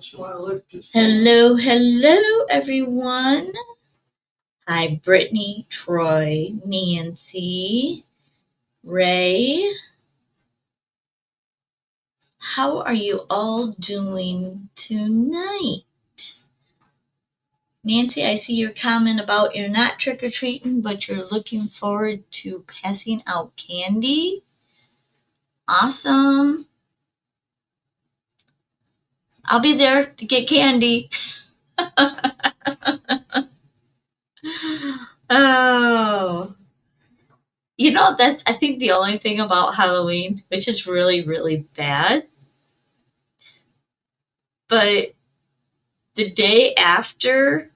Hello, hello, everyone. Hi, Brittany, Troy, Nancy, Ray. How are you all doing tonight? Nancy, I see your comment about you're not trick-or-treating, but you're looking forward to passing out candy. Awesome. I'll be there to get candy. Oh. You know, that's, I think, the only thing about Halloween, which is really, really bad. But the day after,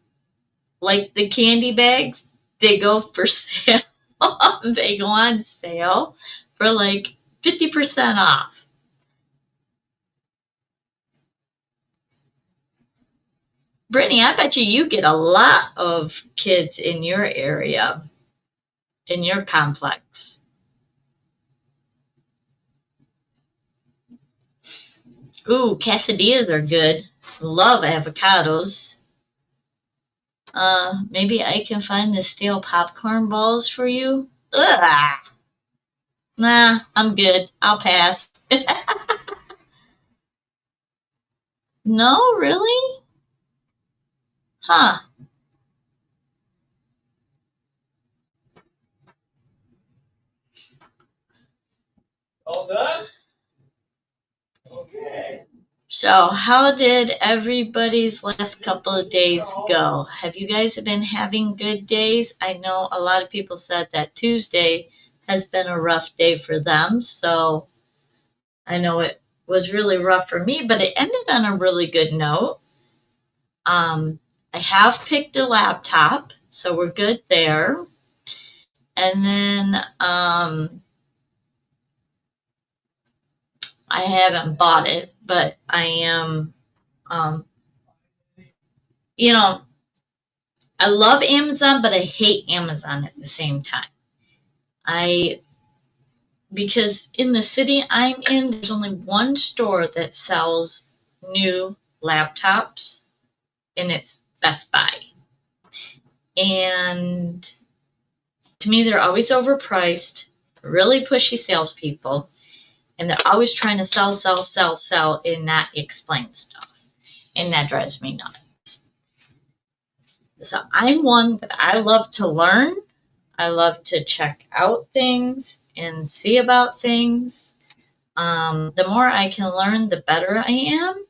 like the candy bags, they go for sale. They go on sale for like 50% off. Brittany, I bet you get a lot of kids in your area, in your complex. Ooh, quesadillas are good. Love avocados. Maybe I can find the stale popcorn balls for you. Ugh. Nah, I'm good. I'll pass. No, really? Huh. All done? Okay. So, how did everybody's last couple of days go? Have you guys been having good days? I know a lot of people said that Tuesday has been a rough day for them. So, I know it was really rough for me, but it ended on a really good note. I have picked a laptop, so we're good there. And then I haven't bought it, but I am, you know, I love Amazon, but I hate Amazon at the same time. Because in the city I'm in, there's only one store that sells new laptops, and it's Best Buy. And to me, they're always overpriced, really pushy salespeople, and they're always trying to sell, and not explain stuff. And that drives me nuts. So I'm one that I love to learn. I love to check out things and see about things. The more I can learn, the better I am.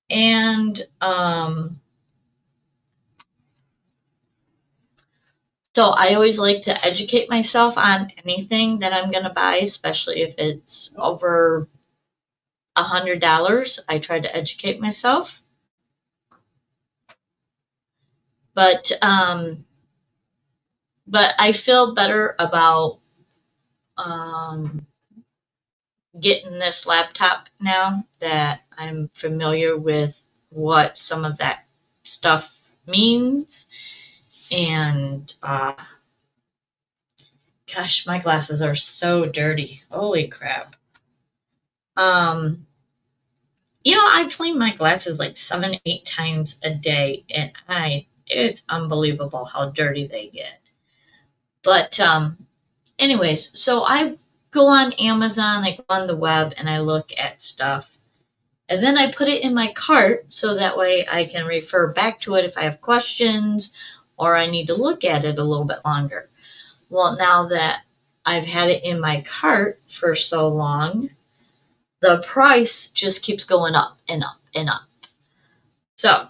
And so I always like to educate myself on anything that I'm going to buy, especially if it's over $100. I try to educate myself. But I feel better about getting this laptop now that I'm familiar with what some of that stuff means. And gosh, my glasses are so dirty. Holy crap. I clean my glasses like 7-8 times a day, and it's unbelievable how dirty they get. But anyways, so I go on Amazon, I go on the web, and I look at stuff. And then I put it in my cart so that way I can refer back to it if I have questions or I need to look at it a little bit longer. Well, now that I've had it in my cart for so long, the price just keeps going up and up and up. So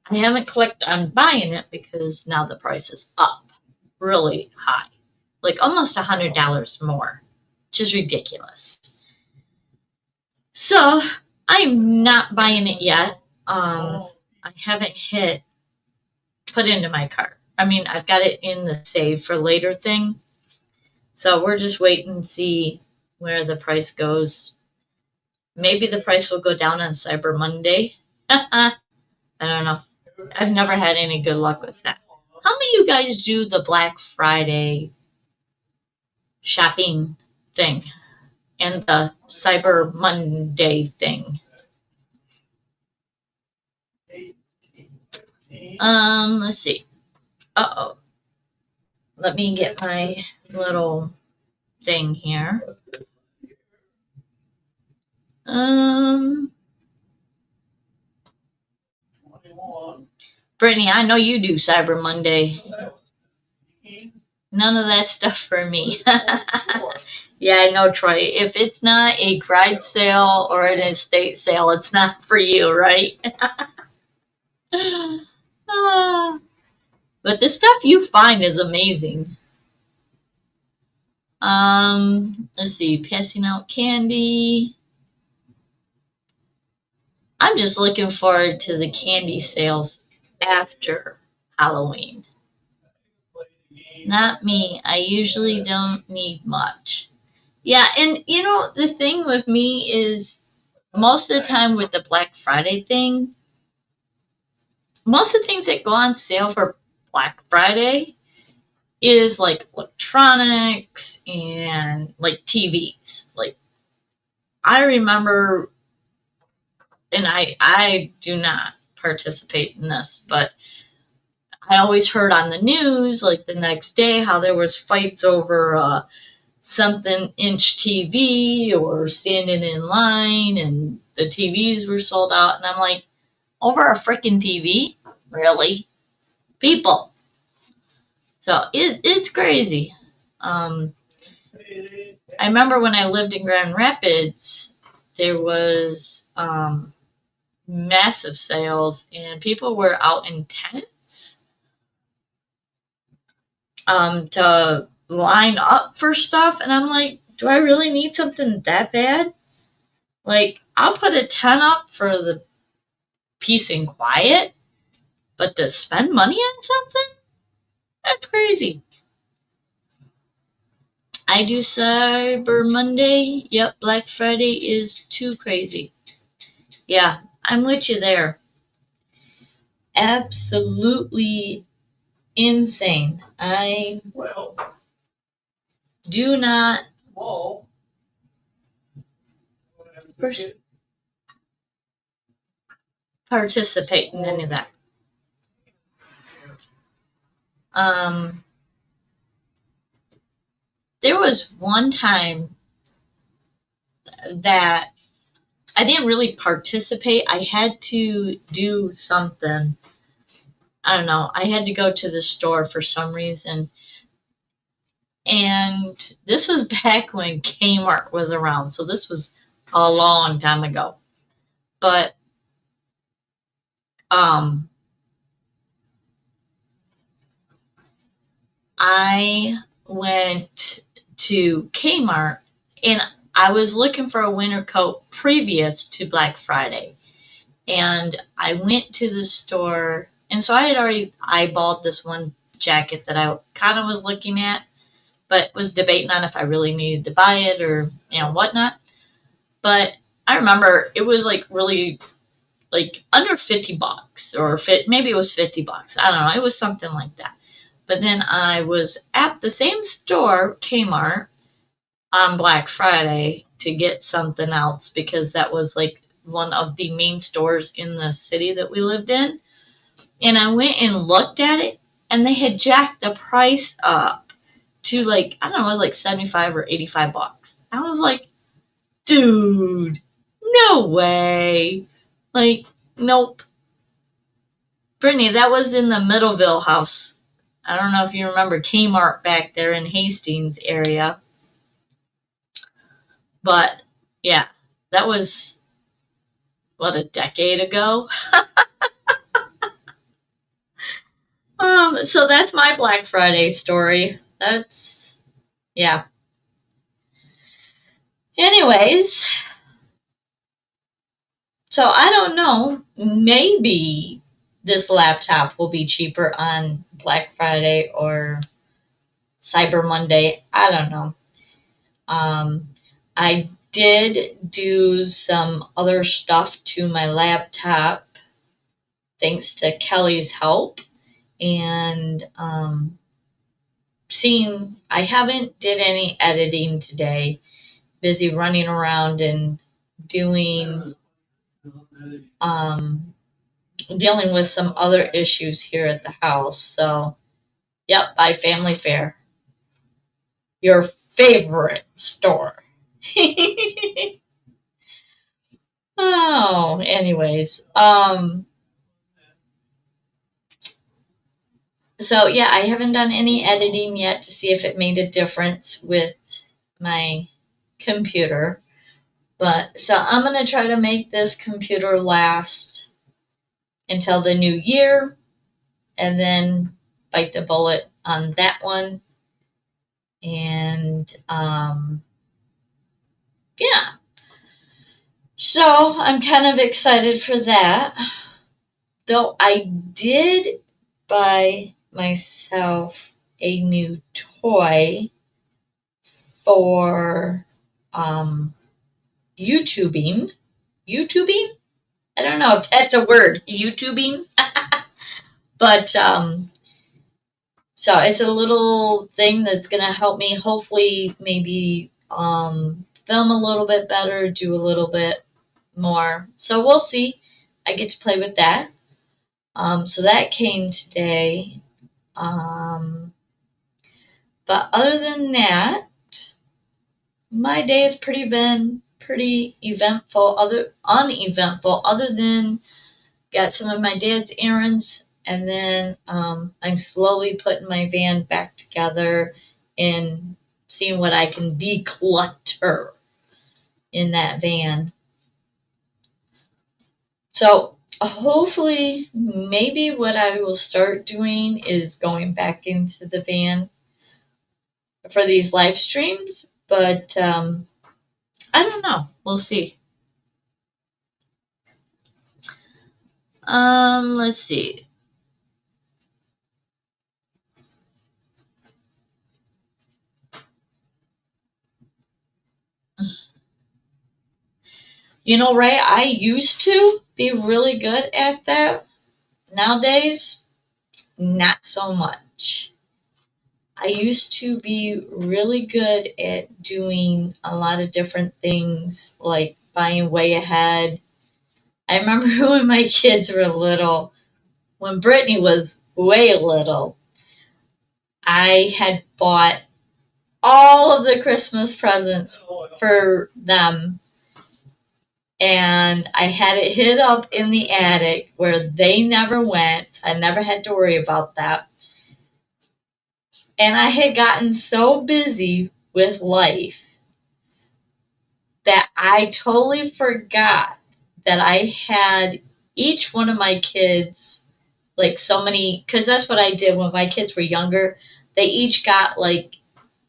I haven't clicked on buying it because now the price is up really high, like almost $100 more, which is ridiculous. So I'm not buying it yet. I haven't put into my cart. I mean, I've got it in the save for later thing. So we're just waiting to see where the price goes. Maybe the price will go down on Cyber Monday. I don't know. I've never had any good luck with that. How many of you guys do the Black Friday shopping thing and the Cyber Monday thing? Let's see. Uh-oh. Let me get my little thing here. Brittany, I know you do Cyber Monday. None of that stuff for me. Yeah, I know, Troy. If it's not a garage sale or an estate sale, it's not for you, right? But the stuff you find is amazing. Let's see, passing out candy. I'm just looking forward to the candy sales after Halloween. Not me. I usually don't need much. Yeah, and you know, the thing with me is most of the time with the Black Friday thing, most of the things that go on sale for Black Friday is like electronics and like TVs. Like I remember, and I do not participate in this, but I always heard on the news like the next day how there was fights over something inch TV or standing in line and the TVs were sold out, and I'm like, over a freaking TV? Really? People. So it's crazy. I remember when I lived in Grand Rapids, there was massive sales and people were out in tents to line up for stuff, and I'm like, do I really need something that bad? Like, I'll put a tent up for the peace and quiet, but to spend money on something? That's crazy. I do Cyber Monday. Yep, Black Friday is too crazy. Yeah, I'm with you there. Absolutely insane. I do not participate in any of that. There was one time that I didn't really participate. I had to do something. I don't know. I had to go to the store for some reason. And this was back when Kmart was around. So this was a long time ago. But I went to Kmart and I was looking for a winter coat previous to Black Friday. And I went to the store, and so I had already eyeballed this one jacket that I kind of was looking at, but was debating on if I really needed to buy it or, you know, whatnot. But I remember it was like really like under $50 or maybe it was $50. I don't know. It was something like that. But then I was at the same store, Kmart, on Black Friday to get something else because that was like one of the main stores in the city that we lived in. And I went and looked at it and they had jacked the price up to like, I don't know, it was like 75 or $85. I was like, dude, no way. Like, nope. Brittany, that was in the Middleville house. I don't know if you remember Kmart back there in Hastings area. But yeah, that was what, a decade ago. So that's my Black Friday story. That's yeah. Anyways, so I don't know. Maybe this laptop will be cheaper on Black Friday or Cyber Monday. I don't know. I did do some other stuff to my laptop thanks to Kelly's help. And I haven't did any editing today. Busy running around and doing dealing with some other issues here at the house. So, yep, by Family Fare, your favorite store. Oh, anyways, so yeah, I haven't done any editing yet to see if it made a difference with my computer. But so I'm gonna try to make this computer last until the new year, and then bite the bullet on that one. And yeah, so I'm kind of excited for that. Though I did buy myself a new toy for um, YouTubing. YouTubing? I don't know if that's a word. YouTubing? But so it's a little thing that's going to help me hopefully maybe film a little bit better, do a little bit more. So we'll see. I get to play with that. So that came today. But other than that, my day has been pretty eventful, uneventful, other than got some of my dad's errands, and then I'm slowly putting my van back together and seeing what I can declutter in that van. So hopefully, maybe what I will start doing is going back into the van for these live streams, but I don't know. We'll see. Let's see. You know, Ray, I used to be really good at that. Nowadays, not so much. I used to be really good at doing a lot of different things, like buying way ahead. I remember when my kids were little, when Brittany was way little, I had bought all of the Christmas presents for them, and I had it hid up in the attic where they never went. I never had to worry about that. And I had gotten so busy with life that I totally forgot that I had each one of my kids, like so many, because that's what I did when my kids were younger. They each got like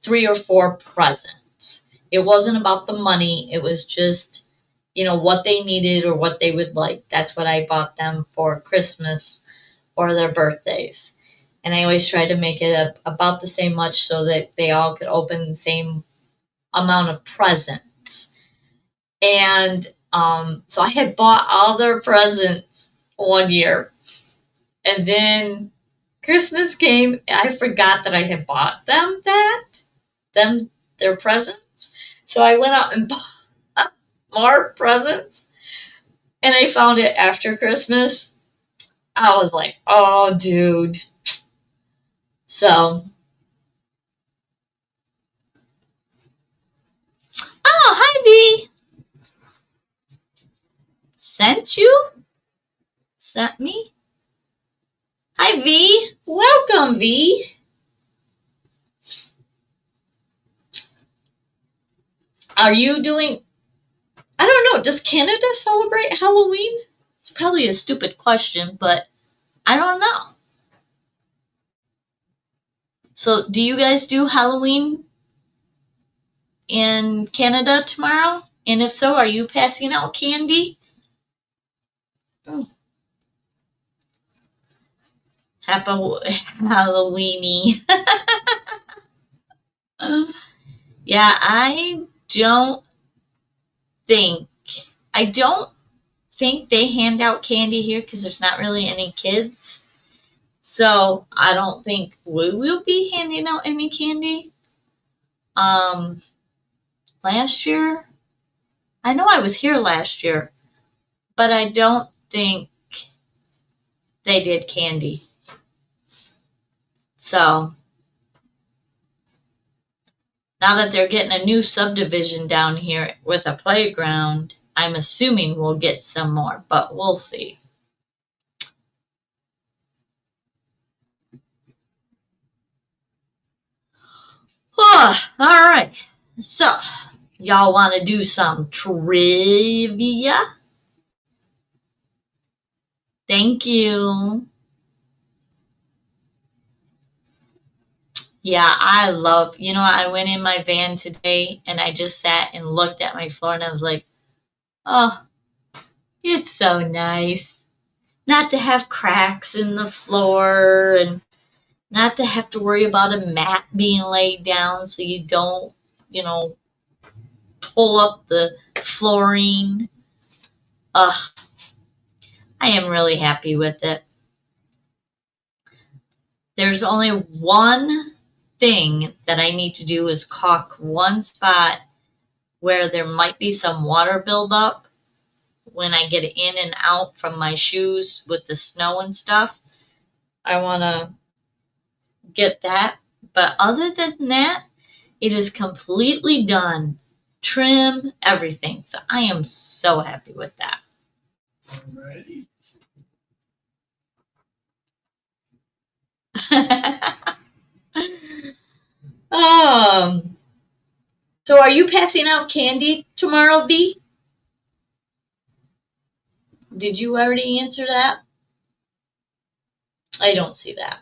3 or 4 presents. It wasn't about the money, it was just, what they needed or what they would like. That's what I bought them for Christmas or their birthdays. And I always tried to make it about the same much so that they all could open the same amount of presents. And so I had bought all their presents one year. And then Christmas came, and I forgot that I had bought them their presents. So I went out and bought more presents. And I found it after Christmas. I was like, oh, dude. So, oh, hi, V. Sent you? Sent me? Hi, V. Welcome, V. Are you doing? I don't know. Does Canada celebrate Halloween? It's probably a stupid question, but I don't know. So, do you guys do Halloween in Canada tomorrow? And if so, are you passing out candy? Oh, happy Halloweeny. Yeah, don't think I don't think they hand out candy here because there's not really any kids. So I don't think we will be handing out any candy. Um, Last year, I know I was here last year, but I don't think They did candy. So now that they're getting a new subdivision down here with a playground, I'm assuming we'll get some more, but we'll see. Oh, all right. So, y'all want to do some trivia? Thank you. Yeah, I love, I went in my van today and I just sat and looked at my floor and I was like, oh, it's so nice not to have cracks in the floor and not to have to worry about a mat being laid down so you don't, pull up the flooring. Ugh, I am really happy with it. There's only one thing that I need to do is caulk one spot where there might be some water buildup when I get in and out from my shoes with the snow and stuff. I want to get that. But other than that, it is completely done. Trim, everything. So I am so happy with that. Alrighty. So are you passing out candy tomorrow, V? Did you already answer that? I don't see that.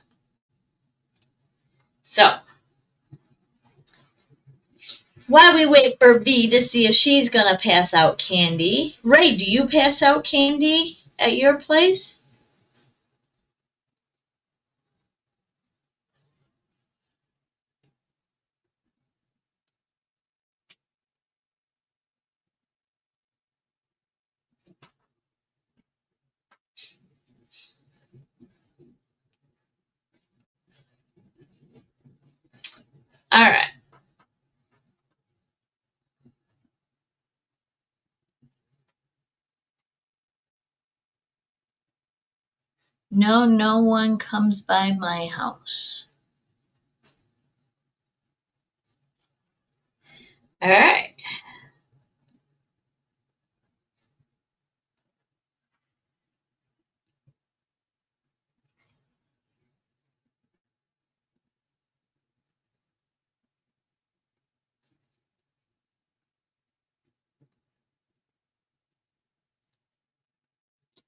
So, while we wait for V to see if she's going to pass out candy, Ray, do you pass out candy at your place? All right. No, no one comes by my house. All right.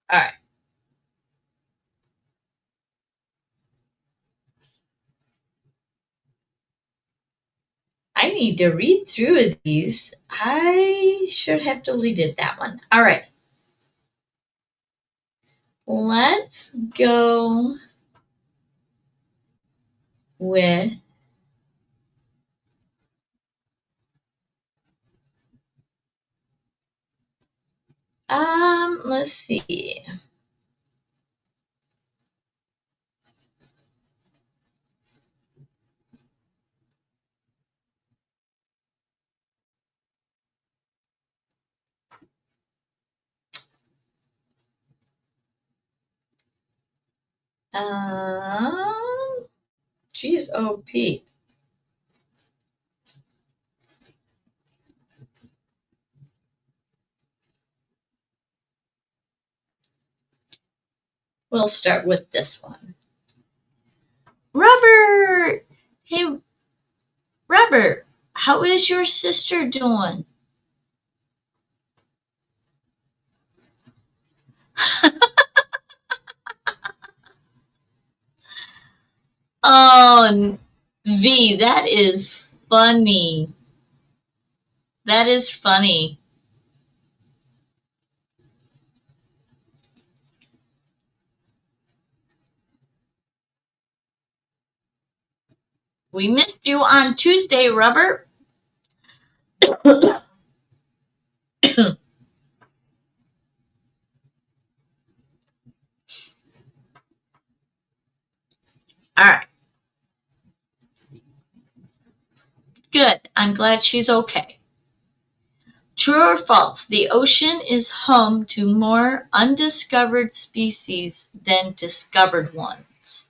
All right. I need to read through these. I should have deleted that one. All right. Let's go with let's see. Geez, oh, Pete. We'll start with this one. Robert! Hey, Robert, how is your sister doing? Oh, V, that is funny. That is funny. We missed you on Tuesday, Robert. All right. Good. I'm glad she's okay. True or false? The ocean is home to more undiscovered species than discovered ones.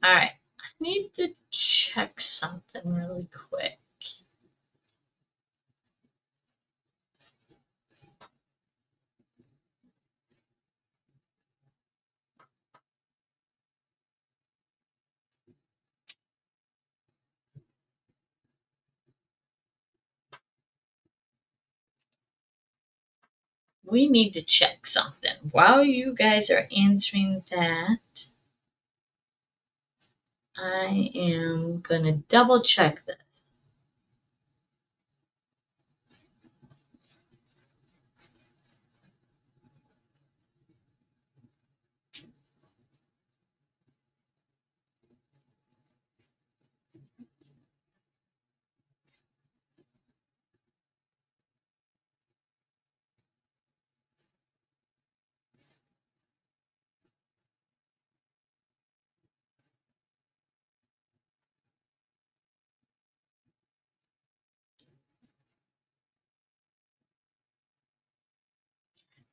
All right, I need to check something really quick. We need to check something. While you guys are answering that, I am going to double check this.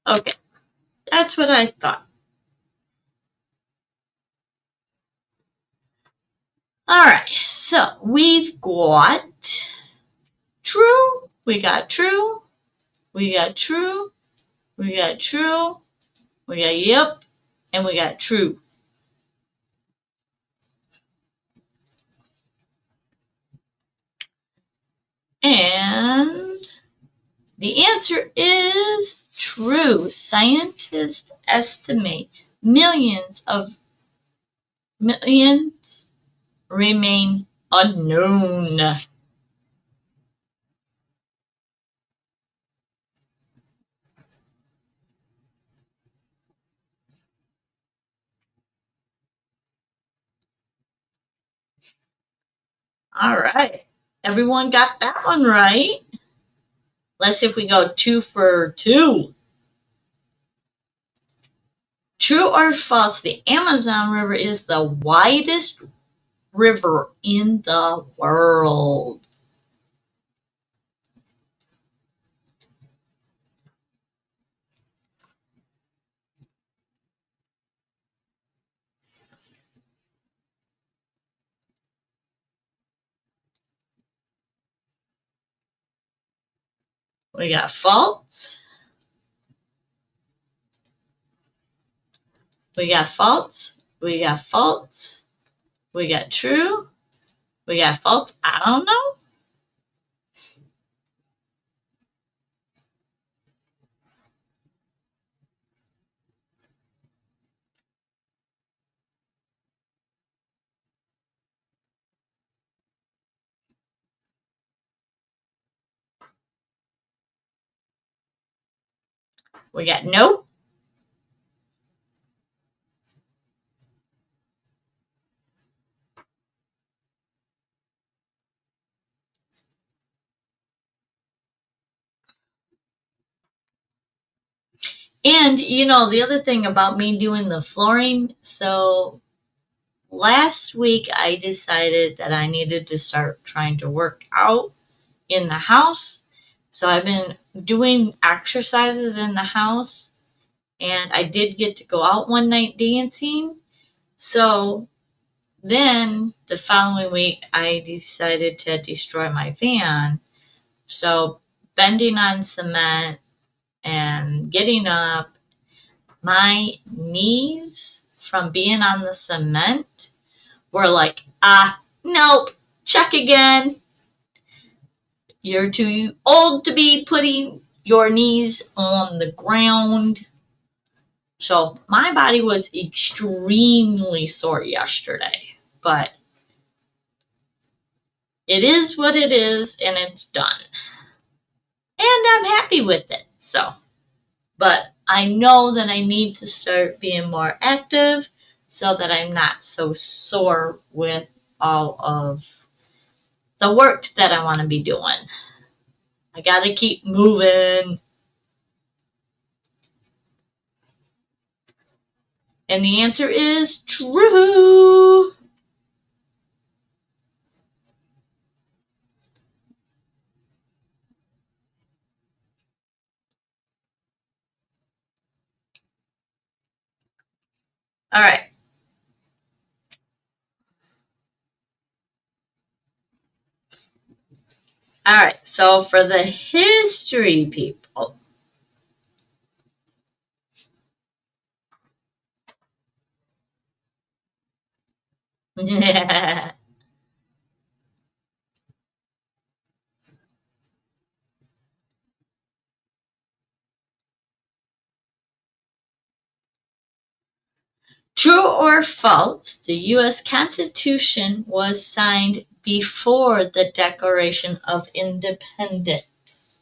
Okay, that's what I thought. All right, so we've got true, we got true, we got true, we got true, we got yep, and we got true. And the answer is true. Scientists estimate millions remain unknown. All right. Everyone got that one right. Let's see if we go 2 for 2. True or false? The Amazon River is the widest river in the world. We got false. We got false. We got false. We got true. We got false. I don't know. We got no. And, you know, the other thing about me doing the flooring, so last week I decided that I needed to start trying to work out in the house. So I've been doing exercises in the house, and I did get to go out one night dancing. So then the following week I decided to destroy my van. So bending on cement and getting up, my knees from being on the cement were like, nope, check again. You're too old to be putting your knees on the ground. So my body was extremely sore yesterday, but it is what it is, and it's done. And I'm happy with it. So, but I know that I need to start being more active so that I'm not so sore with all of the work that I want to be doing. I got to keep moving. And the answer is true. All right. All right. So for the history people, yeah. True or false, the U.S. Constitution was signed before the Declaration of Independence.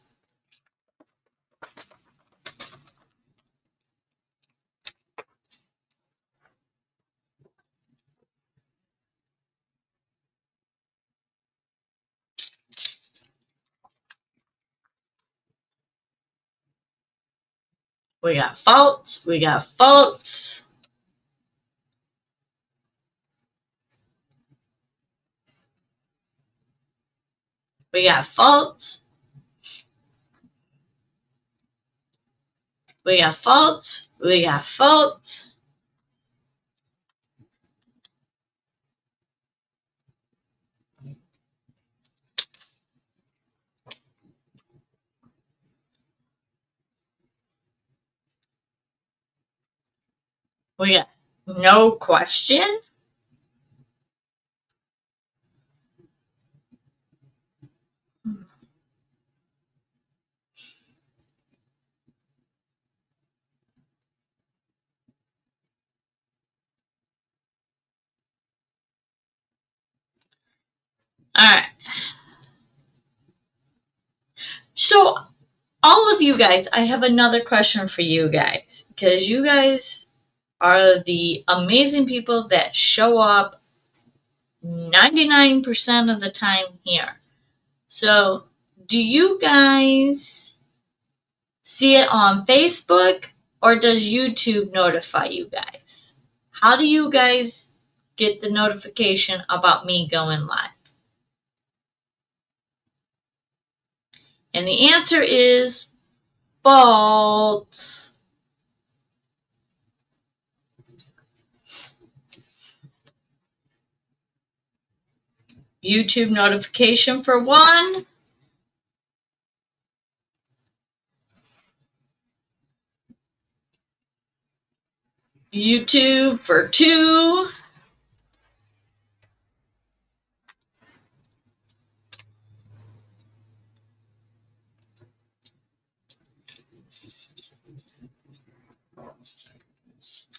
We got false. We got false. We got false. We got false. We got false. We got no question. All right. So, all of you guys, I have another question for you guys because you guys are the amazing people that show up 99% of the time here. So, do you guys see it on Facebook or does YouTube notify you guys? How do you guys get the notification about me going live? And the answer is false. YouTube notification for one. YouTube for two.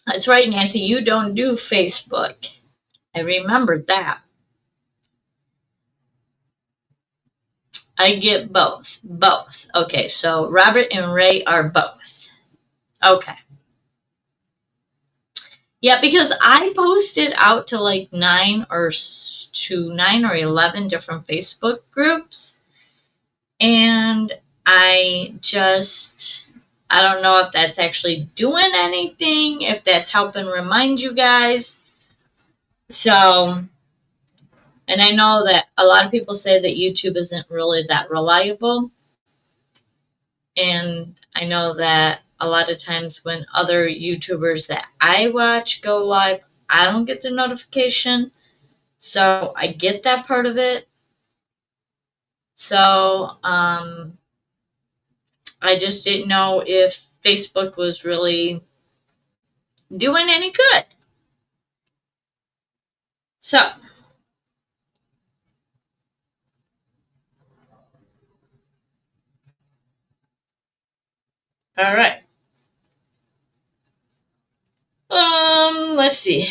That's right, Nancy, you don't do Facebook. I remembered that. I get both. Both. Okay, so Robert and Ray are both. Okay. Yeah, because I posted out to like 9 or 11 different Facebook groups. And I don't know if that's actually doing anything, if that's helping remind you guys. So, and I know that a lot of people say that YouTube isn't really that reliable. And I know that a lot of times when other YouTubers that I watch go live, I don't get the notification. So I get that part of it. So I just didn't know if Facebook was really doing any good. So, all right. Let's see.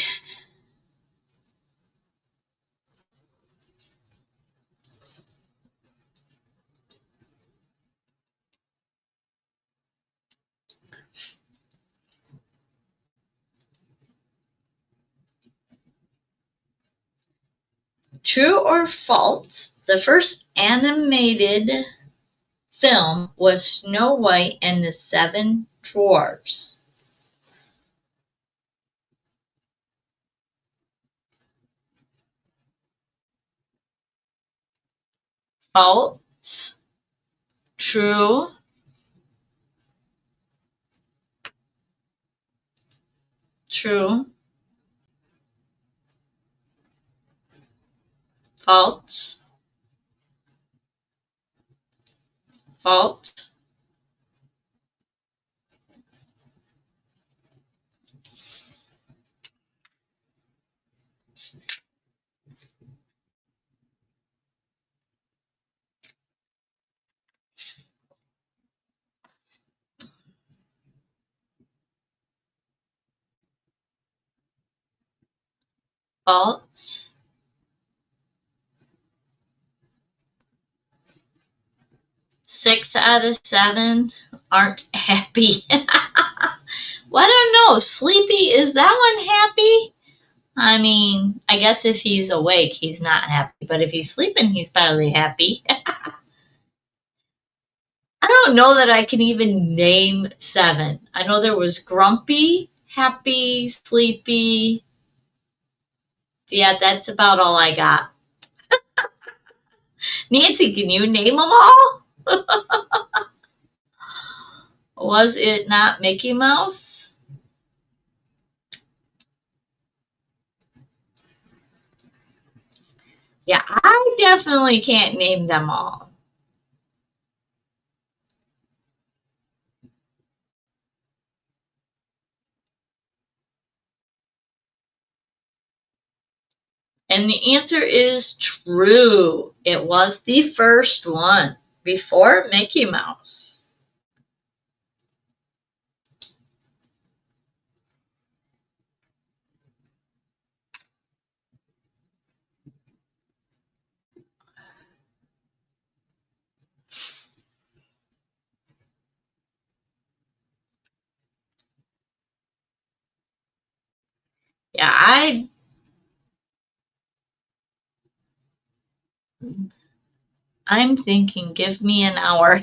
True or false? The first animated film was Snow White and the Seven Dwarfs. False. True. True. False. False. False. 6 out of 7 aren't happy. Well, I don't know. Sleepy, is that one happy? I mean, I guess if he's awake, he's not happy. But if he's sleeping, he's probably happy. I don't know that I can even name 7. I know there was grumpy, happy, sleepy. Yeah, that's about all I got. Nancy, can you name them all? Was it not Mickey Mouse? Yeah, I definitely can't name them all. And the answer is true. It was the first one before Mickey Mouse. Yeah, I'm thinking, give me an hour.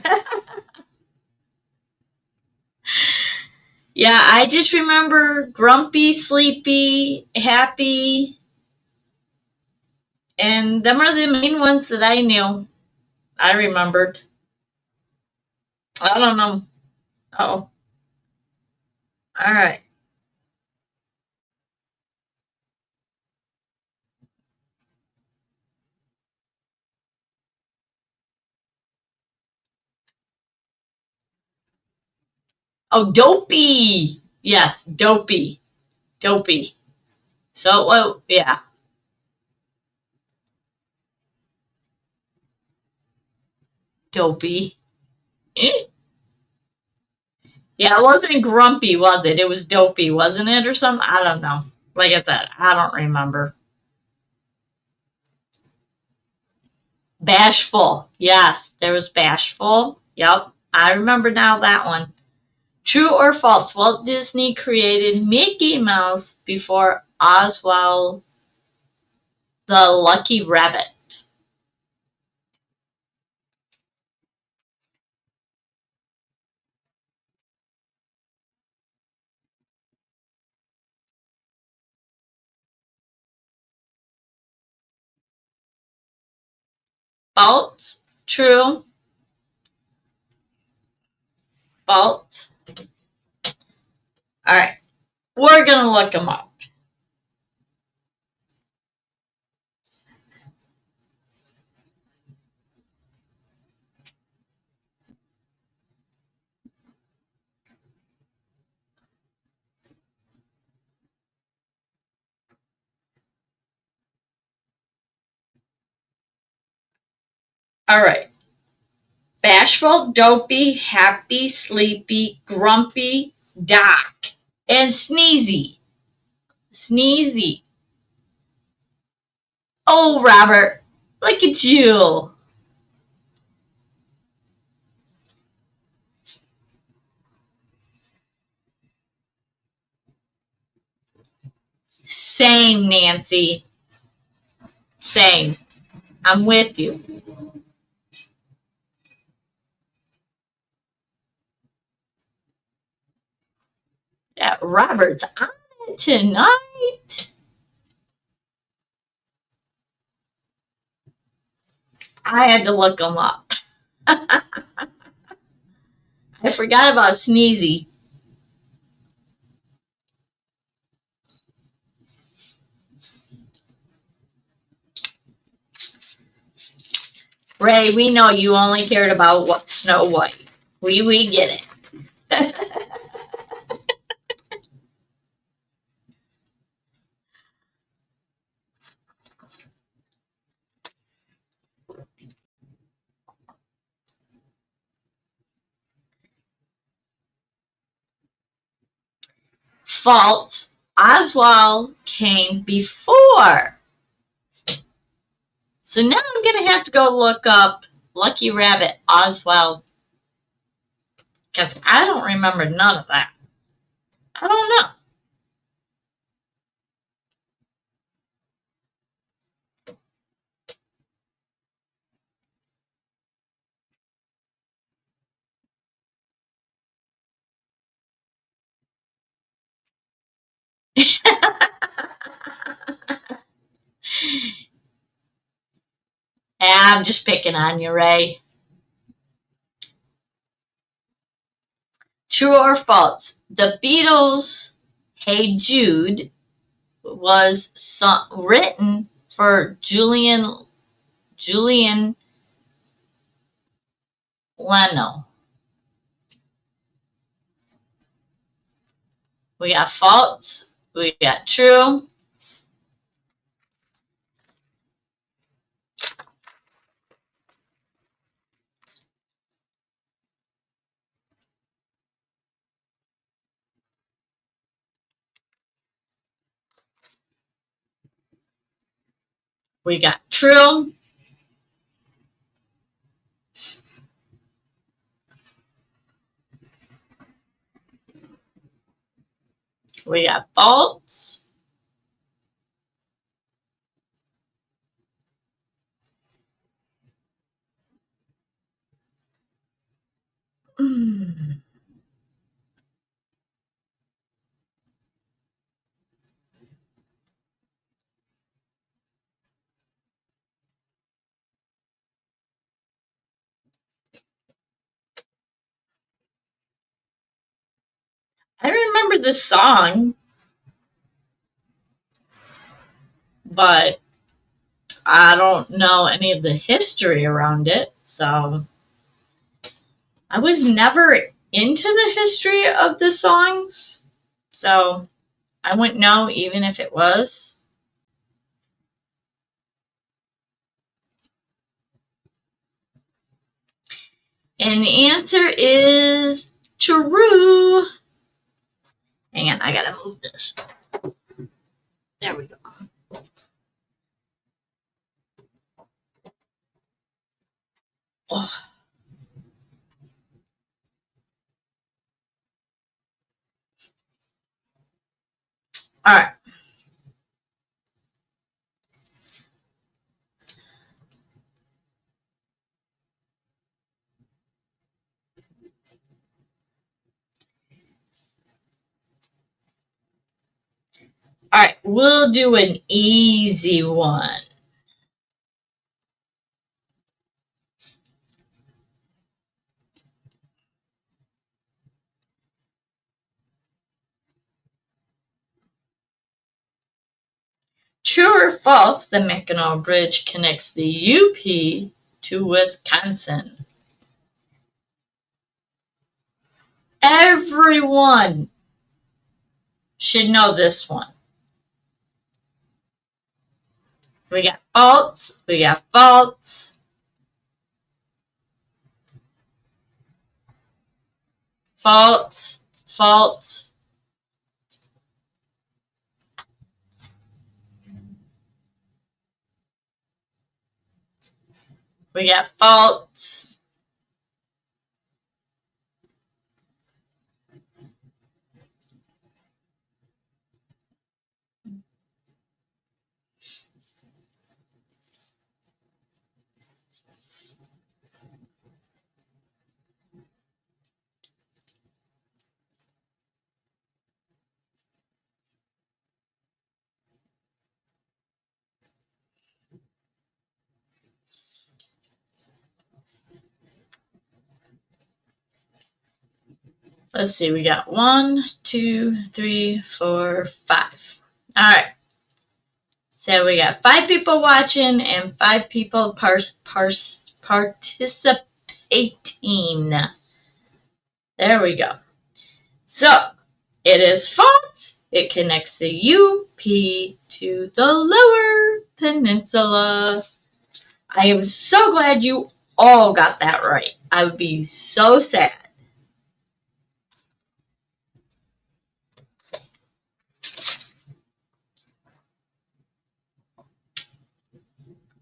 Yeah, I just remember grumpy, sleepy, happy, and them are the main ones that I knew. I remembered. I don't know. Oh, all right. Oh, dopey. Yes, dopey. Dopey. So, well, yeah, dopey. Yeah, it wasn't grumpy, was it? It was dopey, wasn't it, or something? I don't know. Like I said, I don't remember. Bashful. Yes, there was bashful. Yep, I remember now that one. True or false? Walt Disney created Mickey Mouse before Oswald the Lucky Rabbit. False. True. False. All right, we're gonna look them up. All right. Bashful, dopey, happy, sleepy, grumpy, Doc, and sneezy. Sneezy. Oh, Robert, look at you. Same, Nancy. Same. I'm with you. Yeah, Robert's on it tonight. I had to look him up. I forgot about Sneezy. Ray, we know you only cared about what Snow White. We get it. Fault. Oswald came before. So now I'm going to have to go look up Lucky Rabbit Oswald. Because I don't remember none of that. I don't know. I'm just picking on you, Ray. True or false? The Beatles' Hey Jude was written for Julian Leno. We got false. We got true. We got true. We got false. I remember this song, but I don't know any of the history around it. So I was never into the history of the songs. So I wouldn't know even if it was. And the answer is true. Hang on, I gotta move this. There we go. Oh. All right. All right, we'll do an easy one. True or false, the Mackinac Bridge connects the UP to Wisconsin. Everyone should know this one. We got false. We got false. False. False. We got false. Let's see, we got 1, 2, 3, 4, 5. All right. So we got 5 people watching and 5 people participating. There we go. So it is false. It connects the UP to the Lower Peninsula. I am so glad you all got that right. I would be so sad.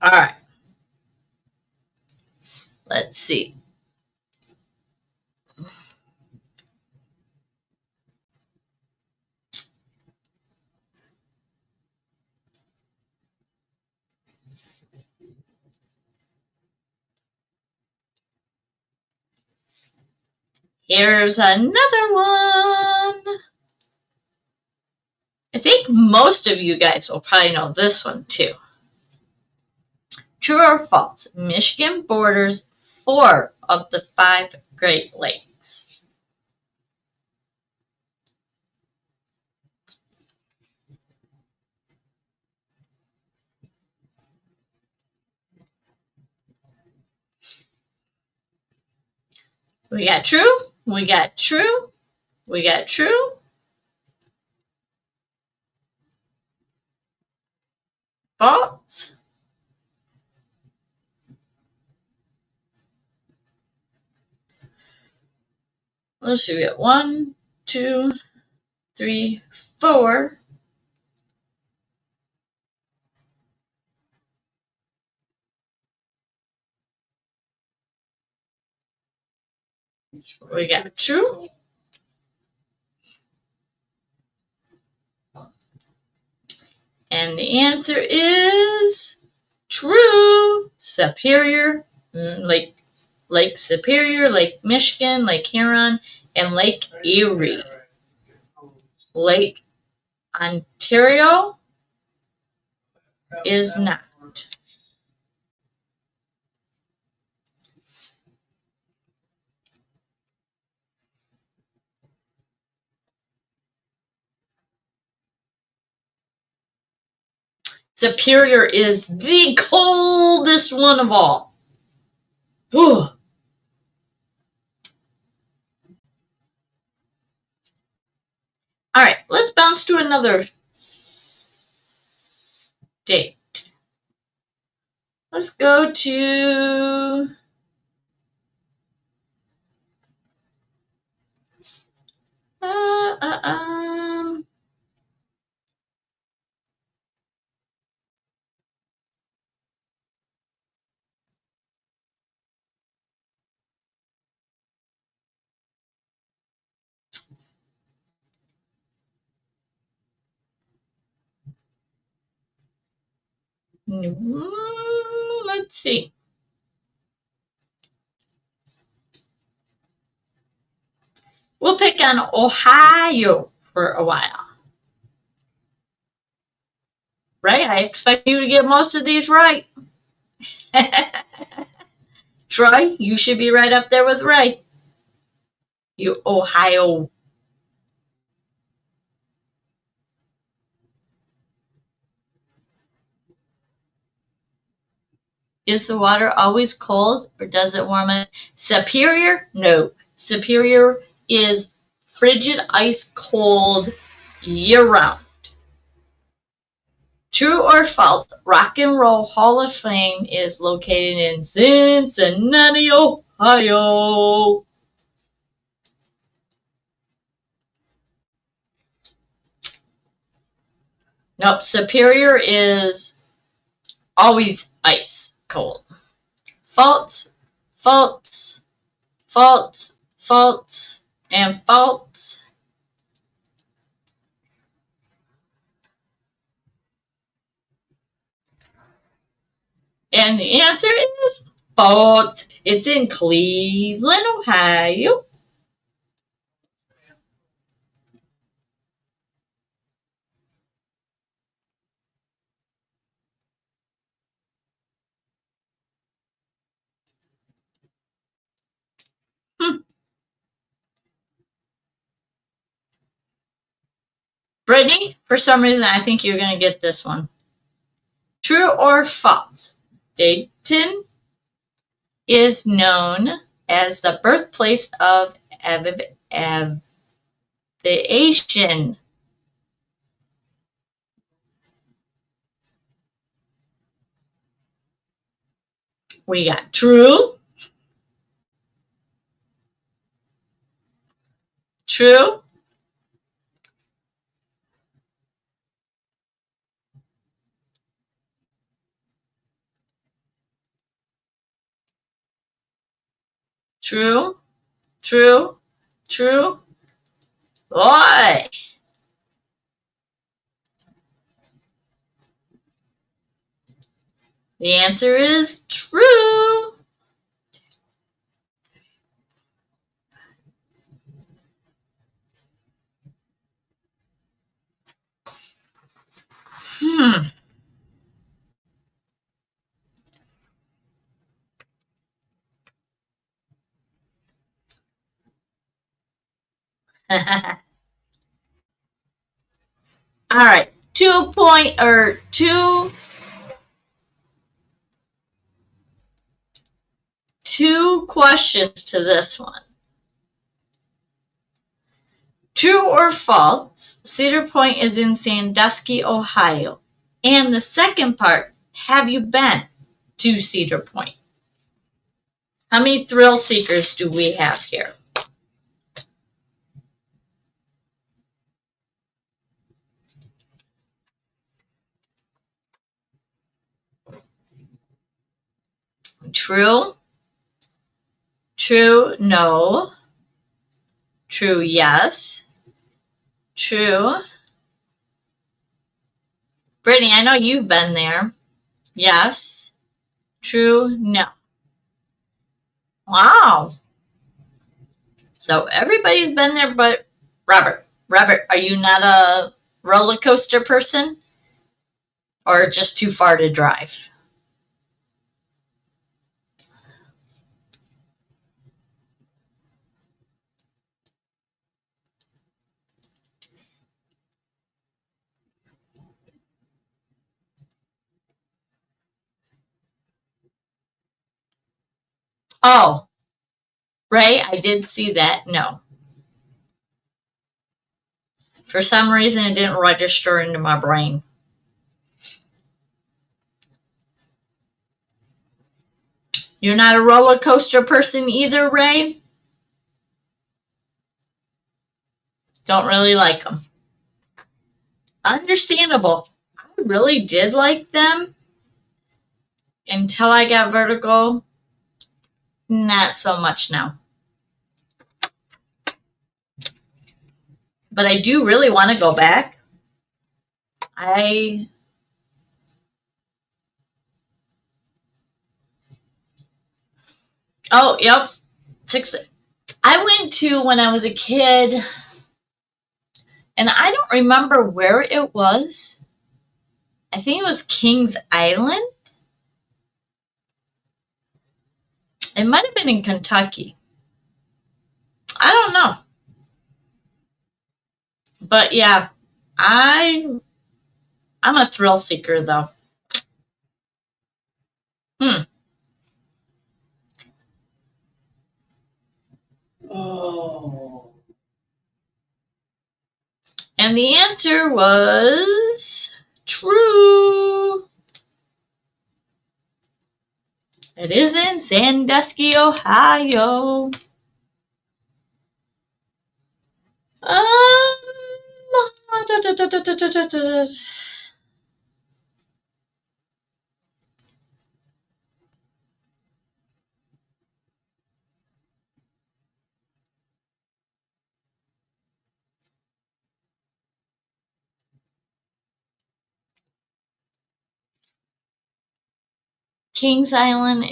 All right. Let's see. Here's another one. I think most of you guys will probably know this one too. True or false? Michigan borders 4 of the 5 Great Lakes. We got true, we got true, we got true, false. Let's see, we got 1, 2, 3, 4. We got true. And the answer is true. Superior, Lake Superior, Lake Michigan, Lake Huron, and Lake Erie. Lake Ontario is not. Superior is the coldest one of all. Ooh. All right, let's bounce to another state. Let's go to let's see. We'll pick on Ohio for a while. Right? I expect you to get most of these right. Troy, you should be right up there with Ray. You Ohio. Is the water always cold or does it warm up? Superior? No. Superior is frigid ice cold year round. True or false? Rock and Roll Hall of Fame is located in Cincinnati, Ohio. Nope. Superior is always ice cold. False, false, false, false, and false. And the answer is false. It's in Cleveland, Ohio. Brittany, for some reason, I think you're going to get this one. True or false? Dayton is known as the birthplace of aviation. We got true, true, true, true, true. Boy, the answer is true. Hmm. All right, 2 point or two questions to this one. True or false, Cedar Point is in Sandusky, Ohio. And the second part, have you been to Cedar Point? How many thrill seekers do we have here? True, true, no, true, yes, true. Brittany, I know you've been there. Yes, true, no. Wow. So everybody's been there but Robert. Robert, are you not a roller coaster person? Or just too far to drive? Oh, Ray, I did see that. No. For some reason, it didn't register into my brain. You're not a roller coaster person either, Ray? Don't really like them. Understandable. I really did like them until I got vertigo. Not so much now. But I do really want to go back. Oh, yep. I went to when I was a kid, and I don't remember where it was. I think it was Kings Island. It might have been in Kentucky. I don't know. But yeah, I'm a thrill seeker though. Hmm. Oh. And the answer was true. It is in Sandusky, Ohio. Kings Island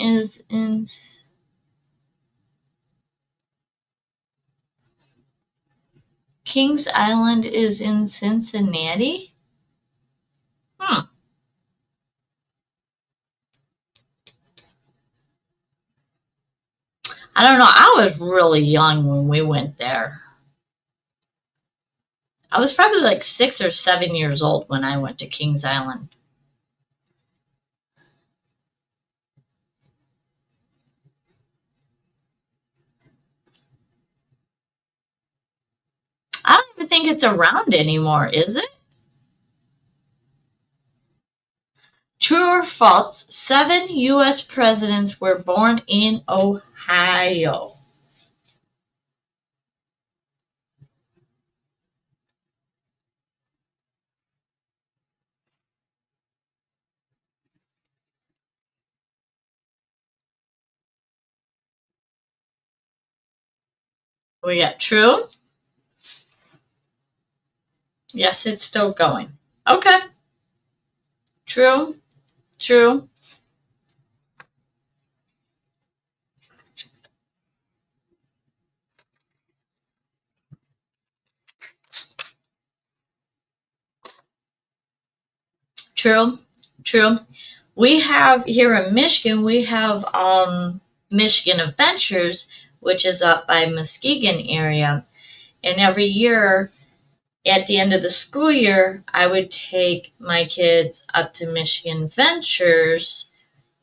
is in Cincinnati. Hmm. I don't know. I was really young when we went there. I was probably like 6 or 7 years old when I went to Kings Island. I don't even think it's around anymore, is it? True or false? 7 U.S. presidents were born in Ohio. We got true. Yes, it's still going. Okay. True. True. True. True. We have here in Michigan, we have Michigan Adventures, which is up by Muskegon area. And every year at the end of the school year, I would take my kids up to Michigan Ventures,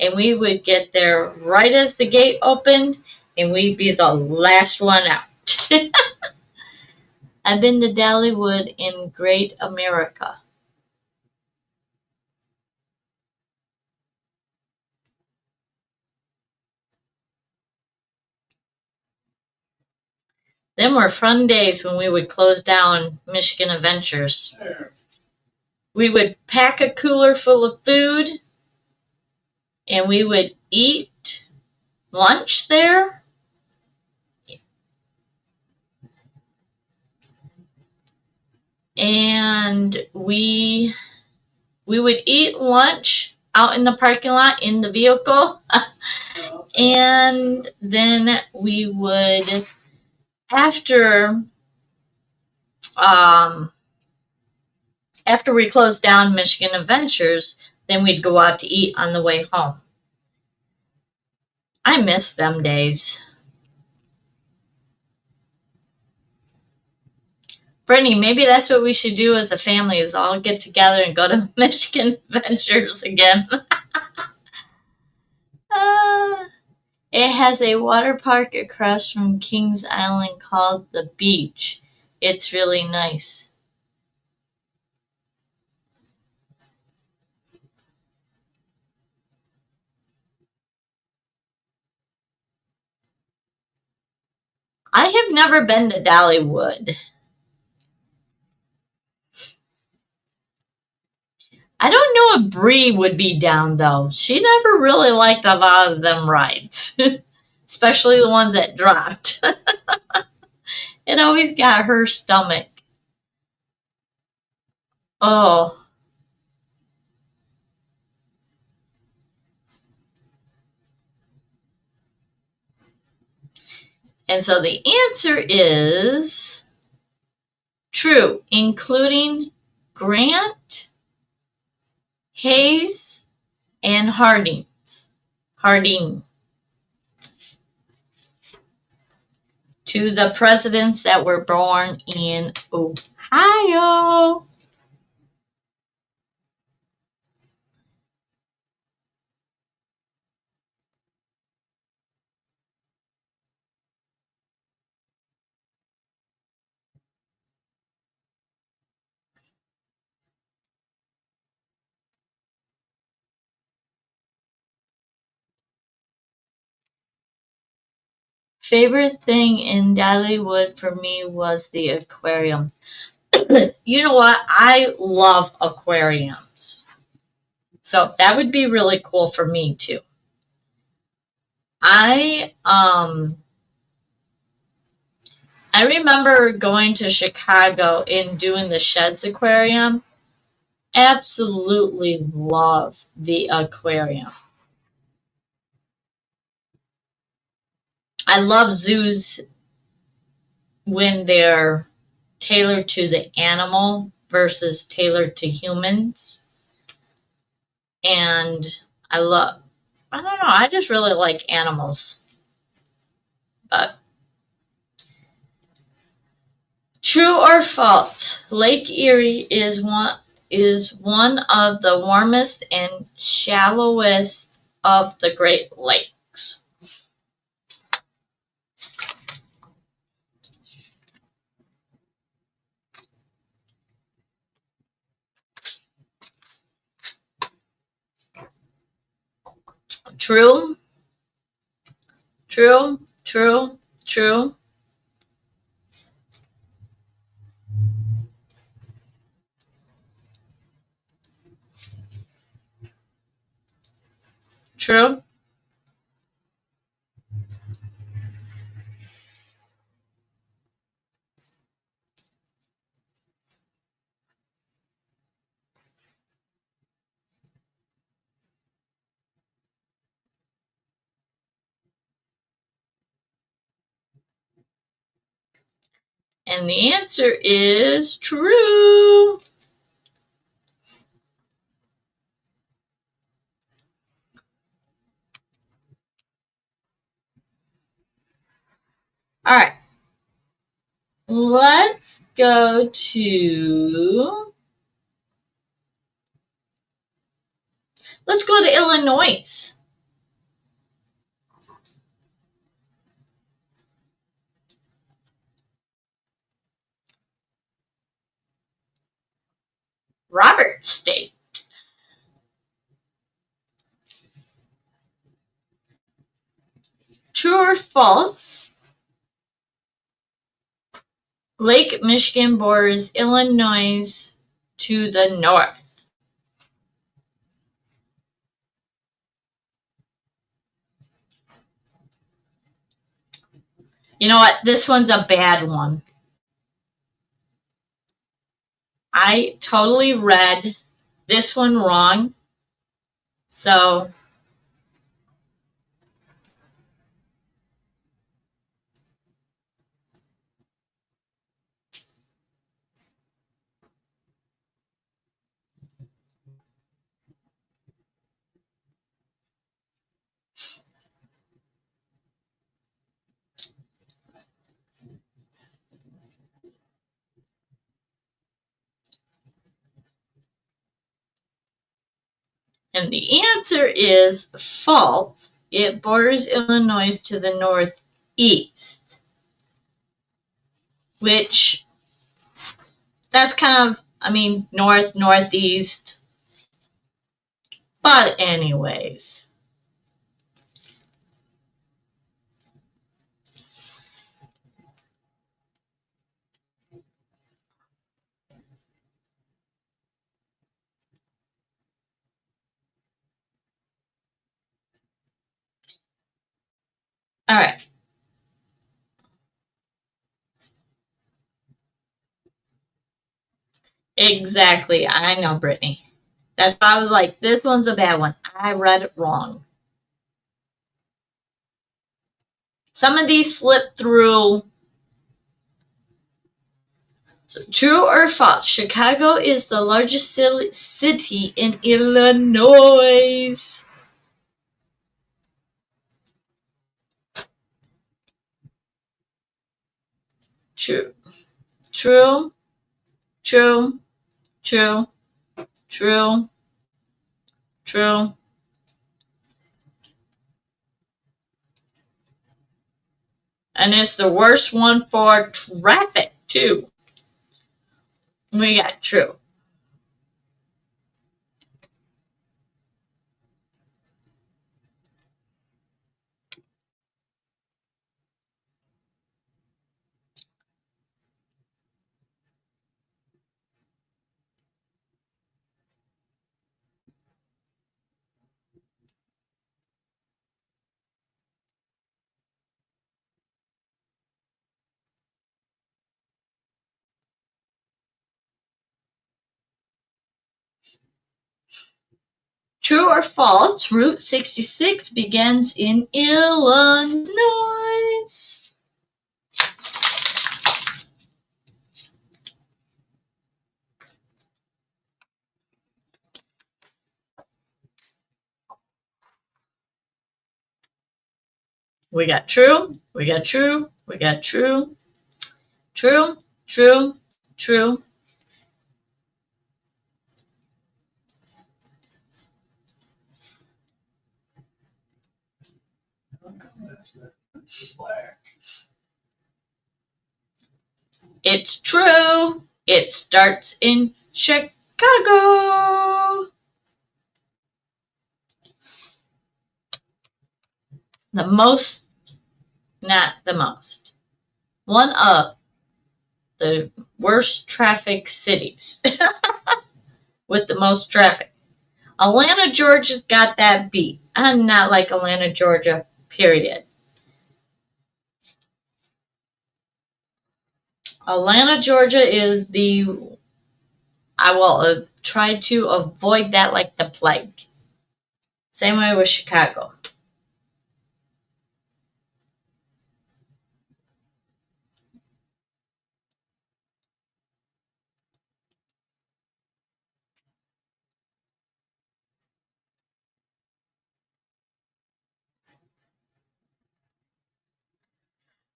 and we would get there right as the gate opened, and we'd be the last one out. I've been to Dollywood in Great America. Them were fun days when we would close down Michigan Adventures. We would pack a cooler full of food, and we would eat lunch there. And we would eat lunch out in the parking lot in the vehicle. And then we would, after we closed down Michigan Adventures, then we'd go out to eat on the way home. I miss them days. Brittany, maybe that's what we should do as a family, is all get together and go to Michigan Adventures again. It has a water park across from Kings Island called The Beach. It's really nice. I have never been to Dollywood. I don't know if Bree would be down, though. She never really liked a lot of them rides, especially the ones that dropped. It always got her stomach. Oh. And so the answer is true, including Grant, Hayes, and Harding. To the presidents that were born in Ohio. Favorite thing in Dollywood for me was the aquarium. You know what? I love aquariums. So that would be really cool for me too. I remember going to Chicago and doing the Sheds Aquarium. Absolutely love the aquarium. I love zoos when they're tailored to the animal versus tailored to humans. And I don't know, I just really like animals. But True or false? Lake Erie is one of the warmest and shallowest of the Great Lakes. True, true, true, true. True. And the answer is true. All right. Let's go to Illinois. Robert State. True or false? Lake Michigan borders Illinois to the north. You know what? This one's a bad one. I totally read this one wrong. So, and the answer is false. It borders Illinois to the northeast, which that's kind of, north, northeast. But anyways. All right. Exactly. I know, Brittany. That's why I was like, this one's a bad one. I read it wrong. Some of these slipped through. So, true or false? Chicago is the largest city in Illinois. True. True. True. True. True. True. And it's the worst one for traffic, too. We got true. True or false? Route 66 begins in Illinois. We got true. We got true. We got true. True. True. True. It's true. It starts in Chicago. The most, not the most, one of the worst traffic cities with the most traffic. Atlanta, Georgia's got that beat. I not like Atlanta, Georgia, period. Atlanta, Georgia is the, I will try to avoid that like the plague. Same way with Chicago.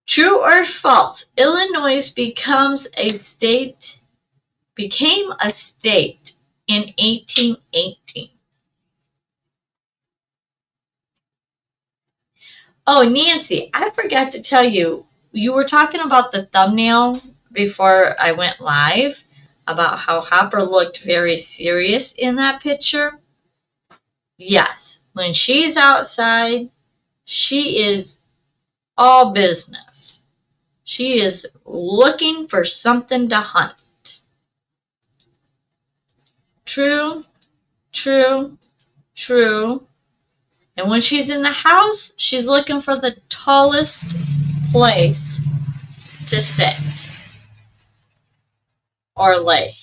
True or false? Illinois became a state in 1818. Oh, Nancy, I forgot to tell you, you were talking about the thumbnail before I went live about how Hopper looked very serious in that picture. Yes, when she's outside, she is all business. She is looking for something to hunt. True, true, true. And when she's in the house, she's looking for the tallest place to sit or lay.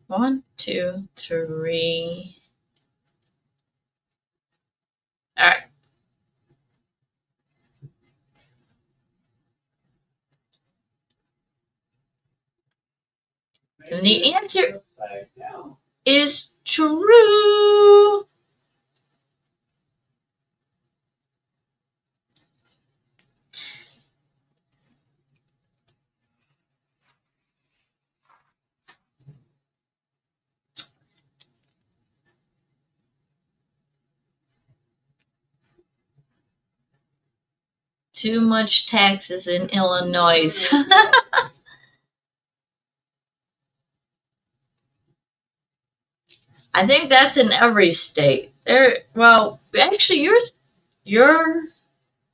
One, two, three. All right. And the answer is true. Too much taxes in Illinois. I think that's in every state. Well, actually, your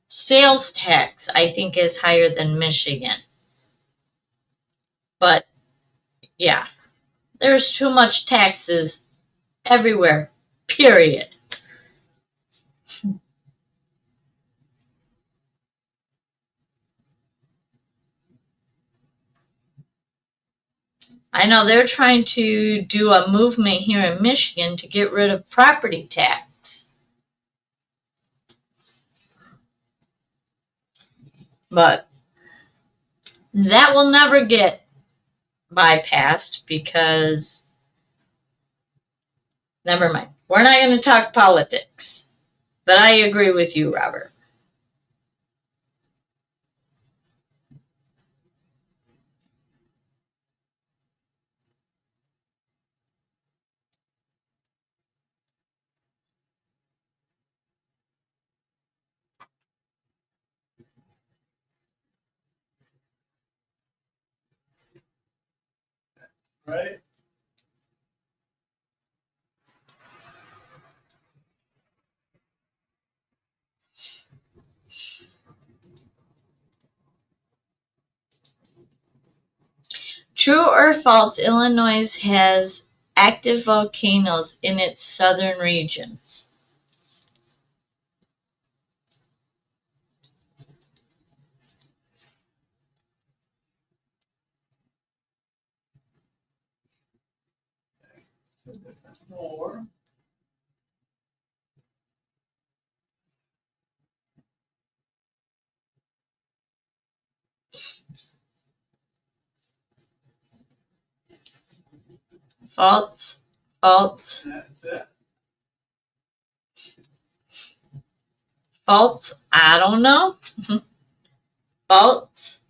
sales tax, I think, is higher than Michigan. But yeah, there's too much taxes everywhere. Period. I know they're trying to do a movement here in Michigan to get rid of property tax. But that will never get bypassed because, never mind. We're not going to talk politics. But I agree with you, Robert. Right? True or false, Illinois has active volcanoes in its southern region. More. False. False. That's it. False. I don't know. False.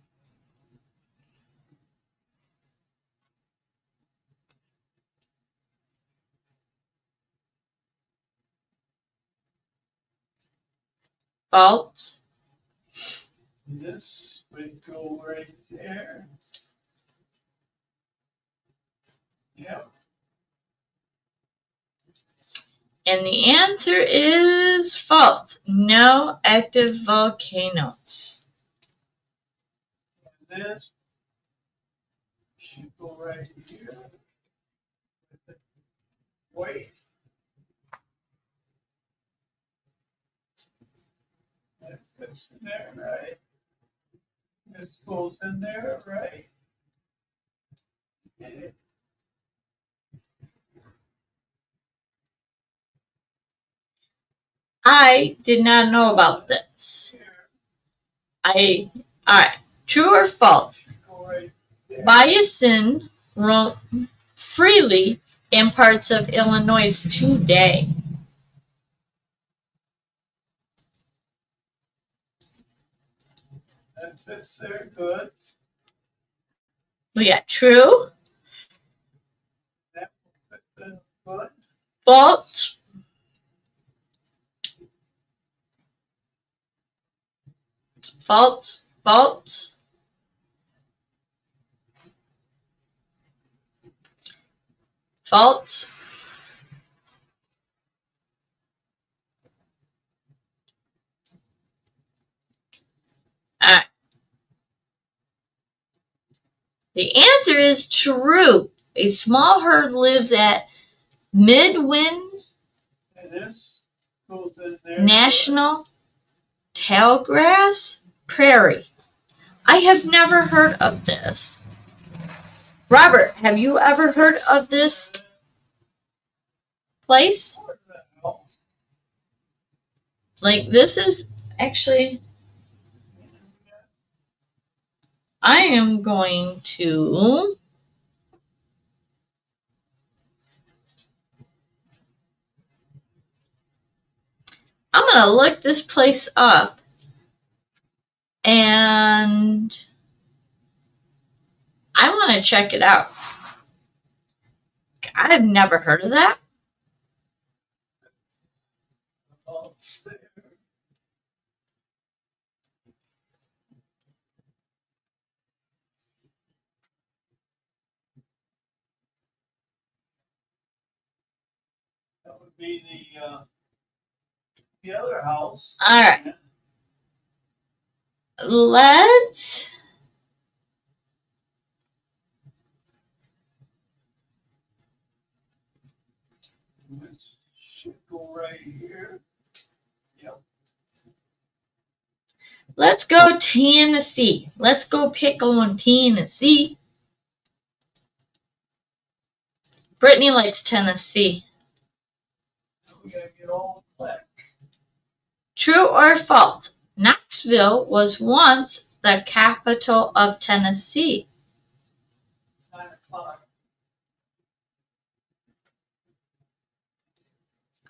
False. This would go right there. Yep. And the answer is false. No active volcanoes. And this should go right here. Wait. That fits in there, right? This goes in there, right? Okay. I did not know about this. All right. True or false? Go right there. Bison roam freely in parts of Illinois today. That fits there, good. We got true, That fits in good. false, false, false, false. All right. The answer is true. A small herd lives at Midwin And this goes in there. National Tallgrass Prairie. I have never heard of this. Robert, have you ever heard of this place? Like, this is actually, I am going to look this place up, and I want to check it out. I've never heard of that. That would be the other house. All right. Let's This should go right here. Yep. go Tennessee. Let's go pick on Tennessee. Brittany likes Tennessee. We gotta get all black. True or false? Knoxville was once the capital of Tennessee. 9 o'clock.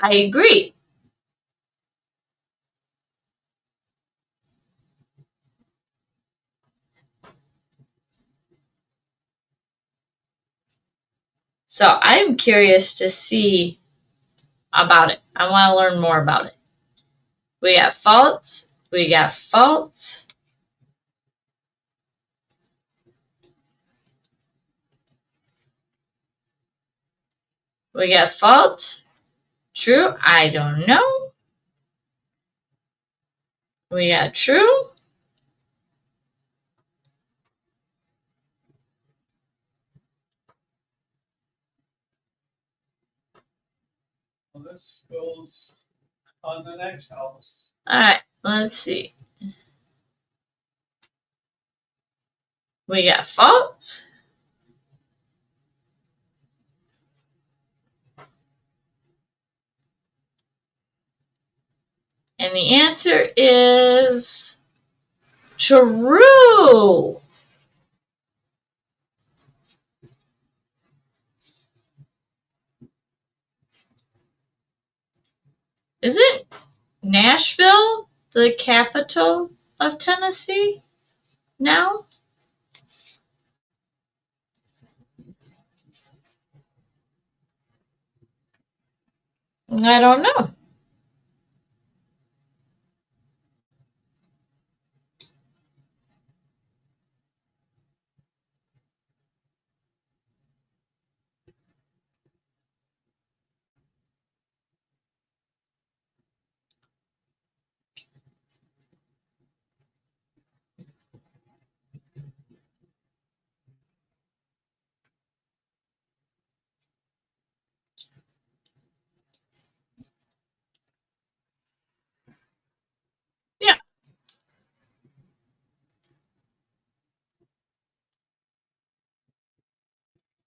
I agree. So I'm curious to see about it. I want to learn more about it. We got false. We got false. We got false. True. I don't know. We got true. Well, this goes on the next house. All right. Let's see. We got false. And the answer is true. Isn't Nashville the capital of Tennessee now? I don't know. Yeah.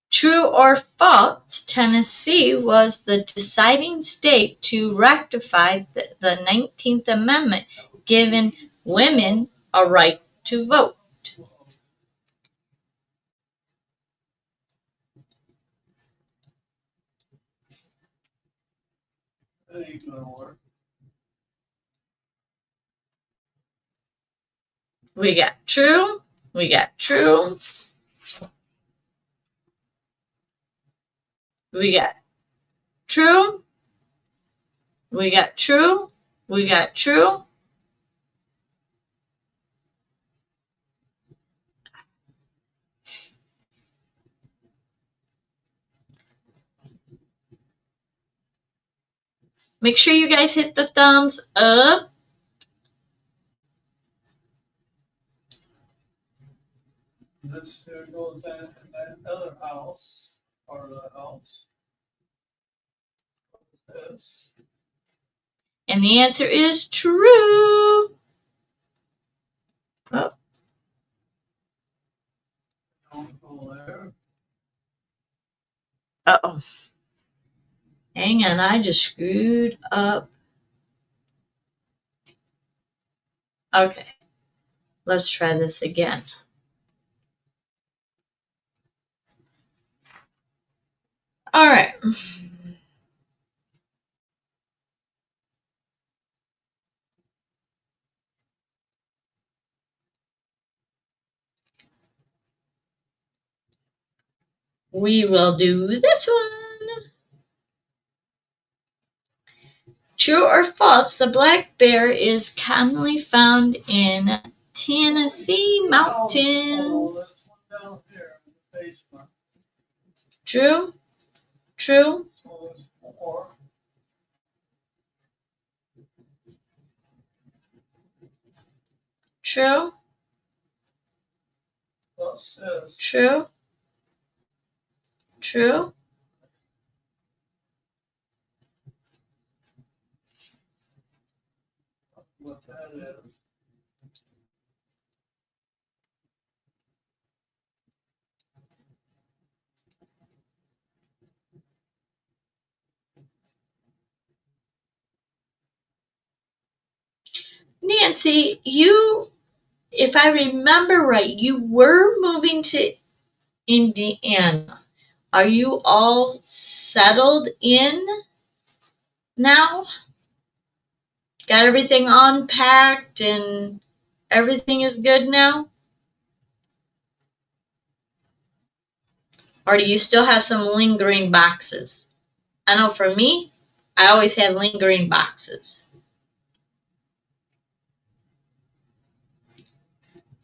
True or false, Tennessee was the deciding state to ratify the 19th Amendment, giving women a right to vote. That ain't gonna work. We got true, we got true, we got true, we got true, we got true. Make sure you guys hit the thumbs up. This here goes in that other house, part of the house. This. And the answer is true. Oh. Don't go there. Uh-oh. Hang on, I just screwed up. Okay, let's try this again. All right. We will do this one. True or false, the black bear is commonly found in Tennessee mountains. Down here in the basement. True? True? So there's 4. True? Plus this. True? True? What that is. Nancy, you, if I remember right, you were moving to Indiana. Are you all settled in now? Got everything unpacked and everything is good now? Or do you still have some lingering boxes? I know for me, I always had lingering boxes.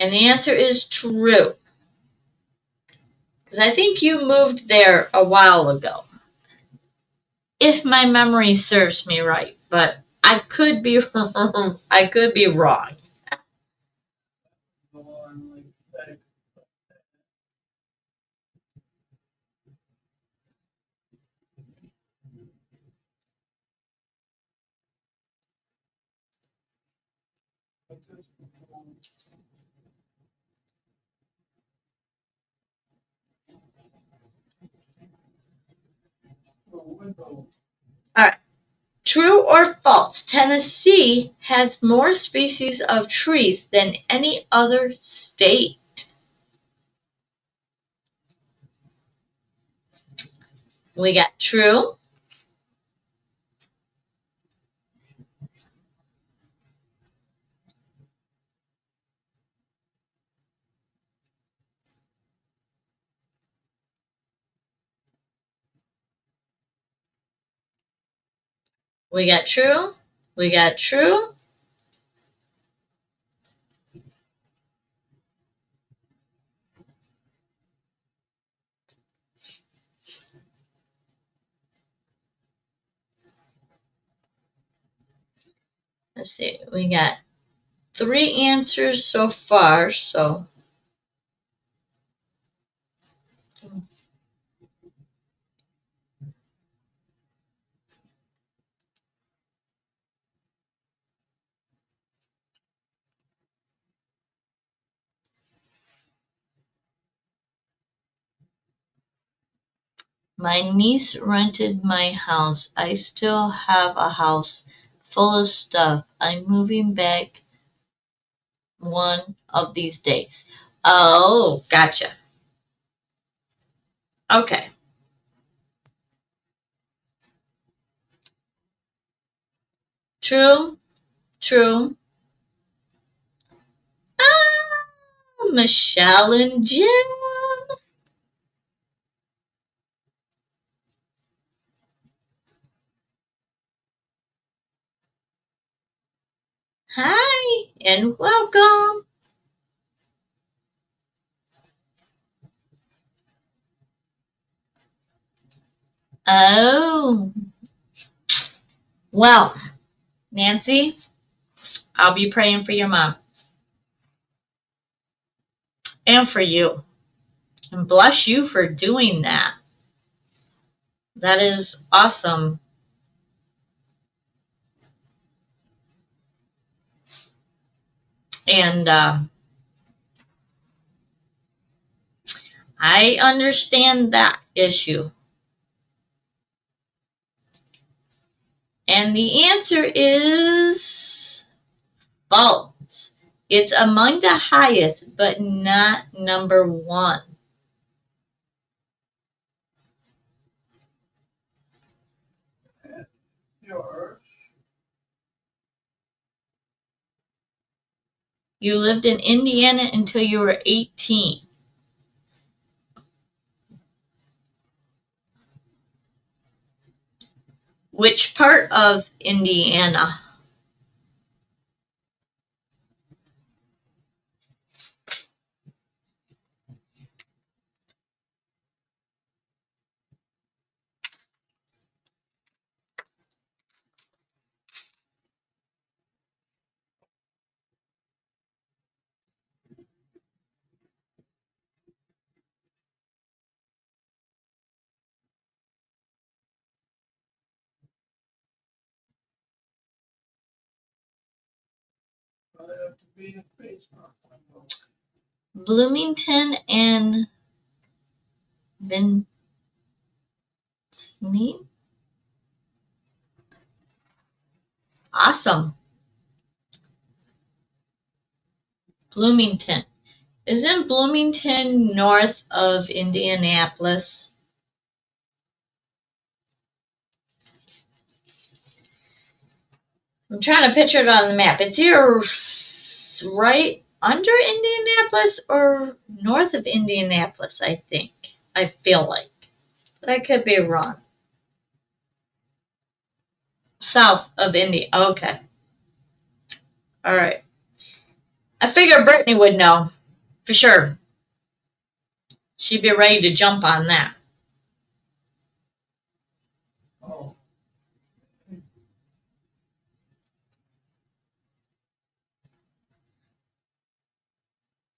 And the answer is true. Because I think you moved there a while ago. If my memory serves me right, but I could be I could be wrong. Go on like that. Put this one. The window. All right. True or false? Tennessee has more species of trees than any other state. We got true, We got true. We got true. Let's see. We got 3 answers so far, so my niece rented my house. I still have a house full of stuff. I'm moving back one of these days. Oh, gotcha. Okay. True. True. Ah, Michelle and Jim. Hi and welcome. Oh, well, Nancy, I'll be praying for your mom and for you. And bless you for doing that. That is awesome. And I understand that issue. And the answer is false. It's among the highest, but not number 1. Yours. You lived in Indiana until you were 18. Which part of Indiana? I have to be in basement. Bloomington and Vincennes? Awesome. Bloomington. Isn't Bloomington north of Indianapolis? I'm trying to picture it on the map. It's either right under Indianapolis or north of Indianapolis, I think. I feel like. But I could be wrong. South of Indy. Okay. All right. I figured Brittany would know for sure. She'd be ready to jump on that. Oh.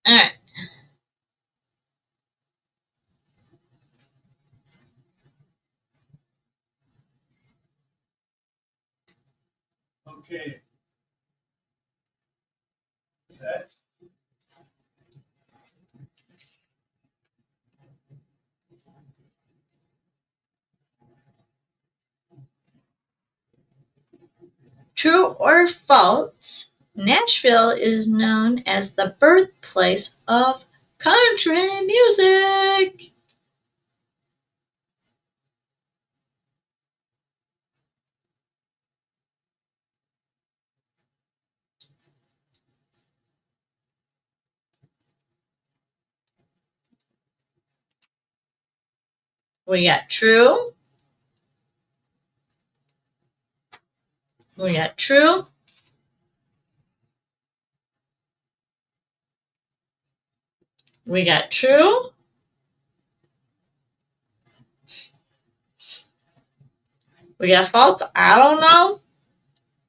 All right. Okay. That's True or false? Nashville is known as the birthplace of country music. We got true, We got true. We got true. We got false. I don't know.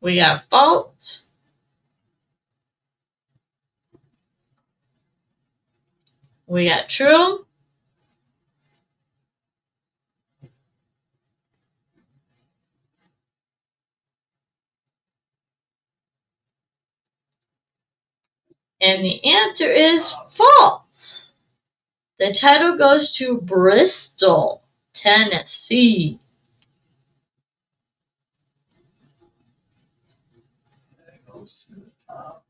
We got false. We got true. And the answer is false. The title goes to Bristol, Tennessee. That goes to the top.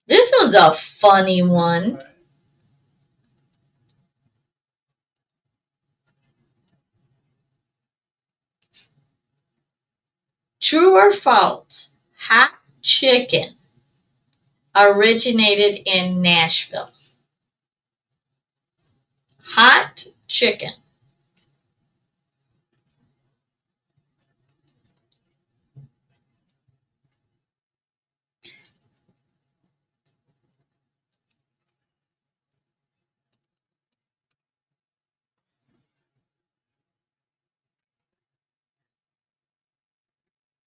This one's a funny one. Right. True or false? Hot chicken originated in Nashville. Hot chicken.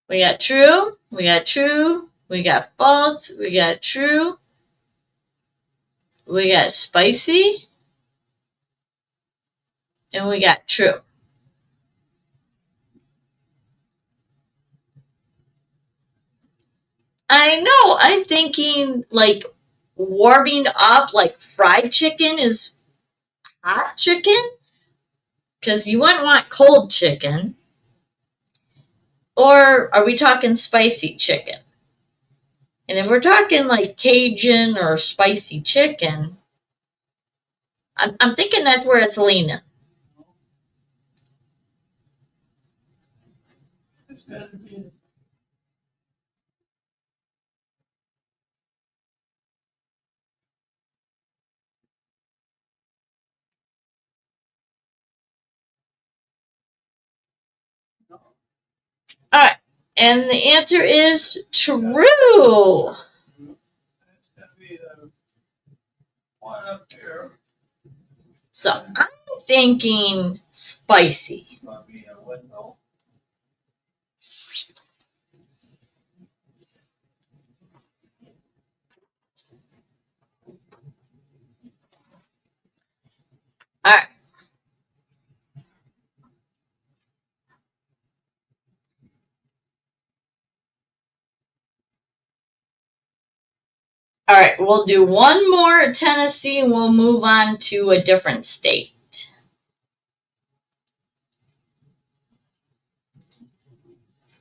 We got true. We got true. We got false. We got true. We got spicy. And we got true. I know. I'm thinking like warming up like fried chicken is hot chicken. Because you wouldn't want cold chicken. Or are we talking spicy chicken? And if we're talking like Cajun or spicy chicken, I'm thinking that's where it's leaning. It's gotta be. No, All right. And the answer is true. that's gotta be the one up there. So I'm thinking spicy. Gonna be a window. All right. All right. We'll do one more Tennessee and we'll move on to a different state.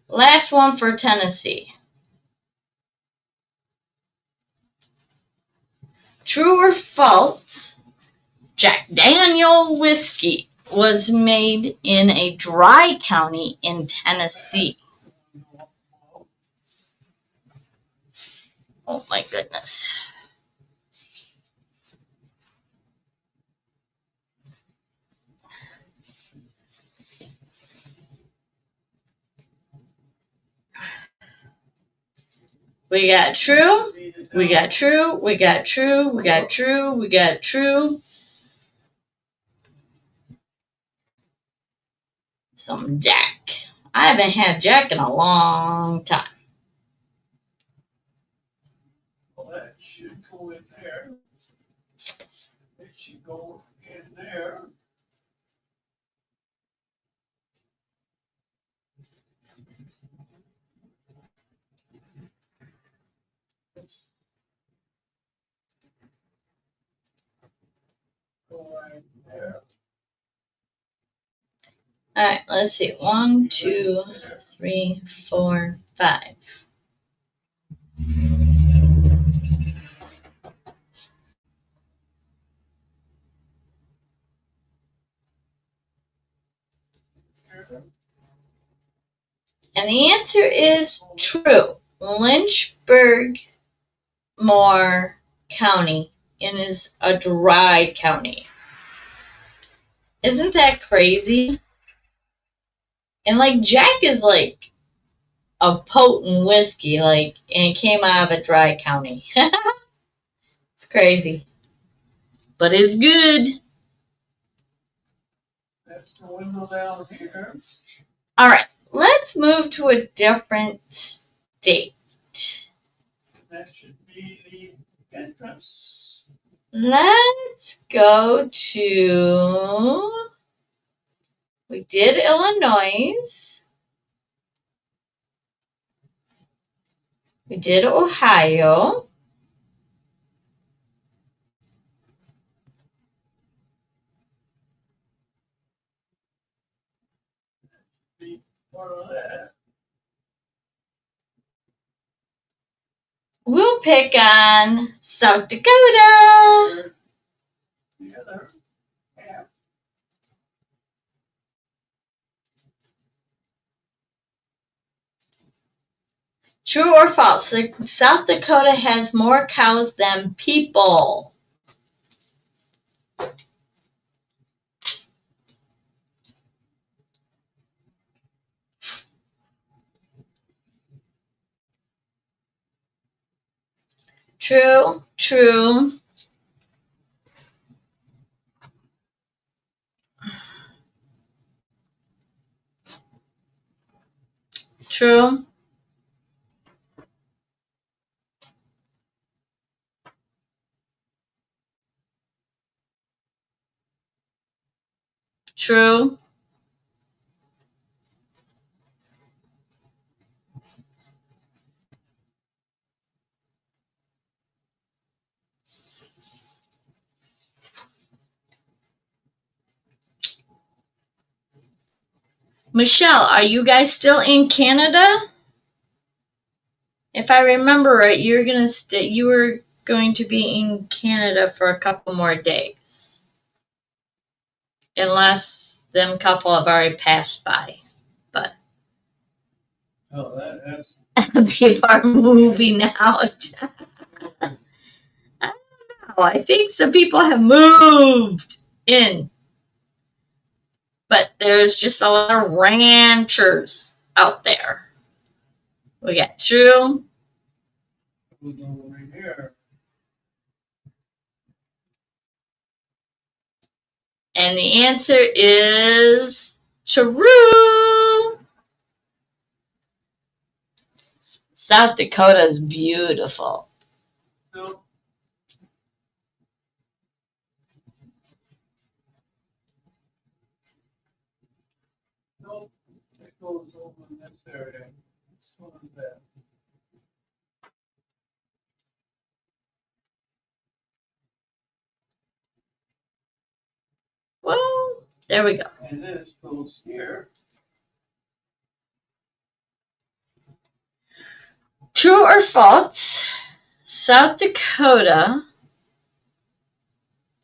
Last one for Tennessee. True or false? Jack Daniel whiskey was made in a dry county in Tennessee. Oh my goodness. We got true. We got true. We got true. We got true. We got true. Some Jack. I haven't had Jack in a long time. Well, that should go in there. It should go in there. Go right there. All right, let's see. 1, 2, 3, 4, 5. And the answer is true. Lynchburg, Moore County, and is a dry county. Isn't that crazy? And like Jack is like a potent whiskey, like, and it came out of a dry county. It's crazy, but it's good. That's the window down here. All right, let's move to a different state. That should be the entrance. Let's go to. We did Illinois. We did Ohio. Be part of that. We'll pick on South Dakota. The other half. True or false? South Dakota has more cows than people. True, true. True. True. Michelle, are you guys still in Canada? If I remember right, you were going to be in Canada for a couple more days. Unless them couple have already passed by. But Oh, that's. people are moving out. I don't know. I think some people have moved in. But there's just a lot of ranchers out there. We got True. We'll go over here. And the answer is true. South Dakota is beautiful. No. Nope. It goes over in this area. This one is that. Well, there we go. And this goes here. True or false? South Dakota,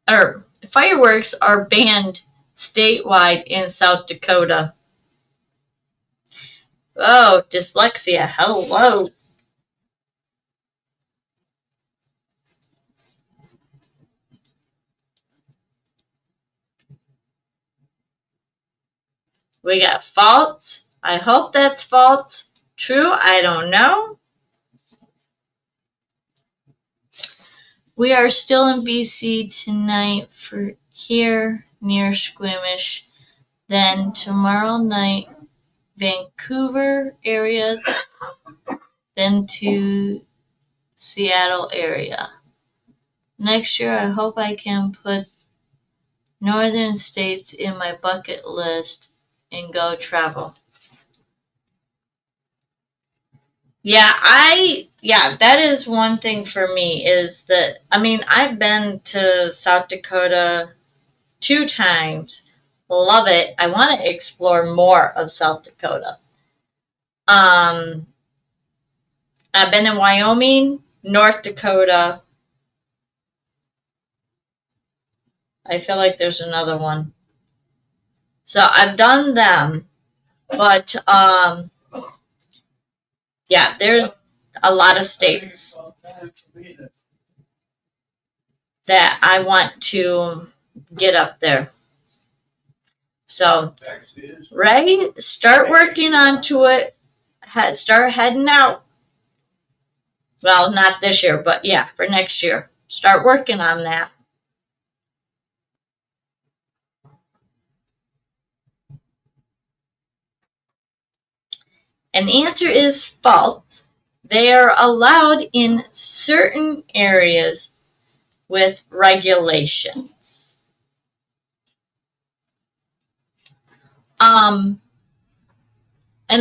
or fireworks are banned statewide in South Dakota. Oh, dyslexia. Hello. We got false. I hope that's false. True, I don't know. We are still in BC tonight for here near Squamish. Then tomorrow night, Vancouver area. Then to Seattle area. Next year, I hope I can put northern states in my bucket list and go travel. Yeah, that is one thing for me is that, I mean, I've been to South Dakota 2 times. Love it. I want to explore more of South Dakota. I've been in Wyoming, North Dakota. I feel like there's another one. So I've done them, but yeah, there's a lot of states that I want to get up there. So, Ray, start working onto it. Start heading out. Well, not this year, but yeah, for next year. Start working on that. And the answer is false. They are allowed in certain areas with regulations. And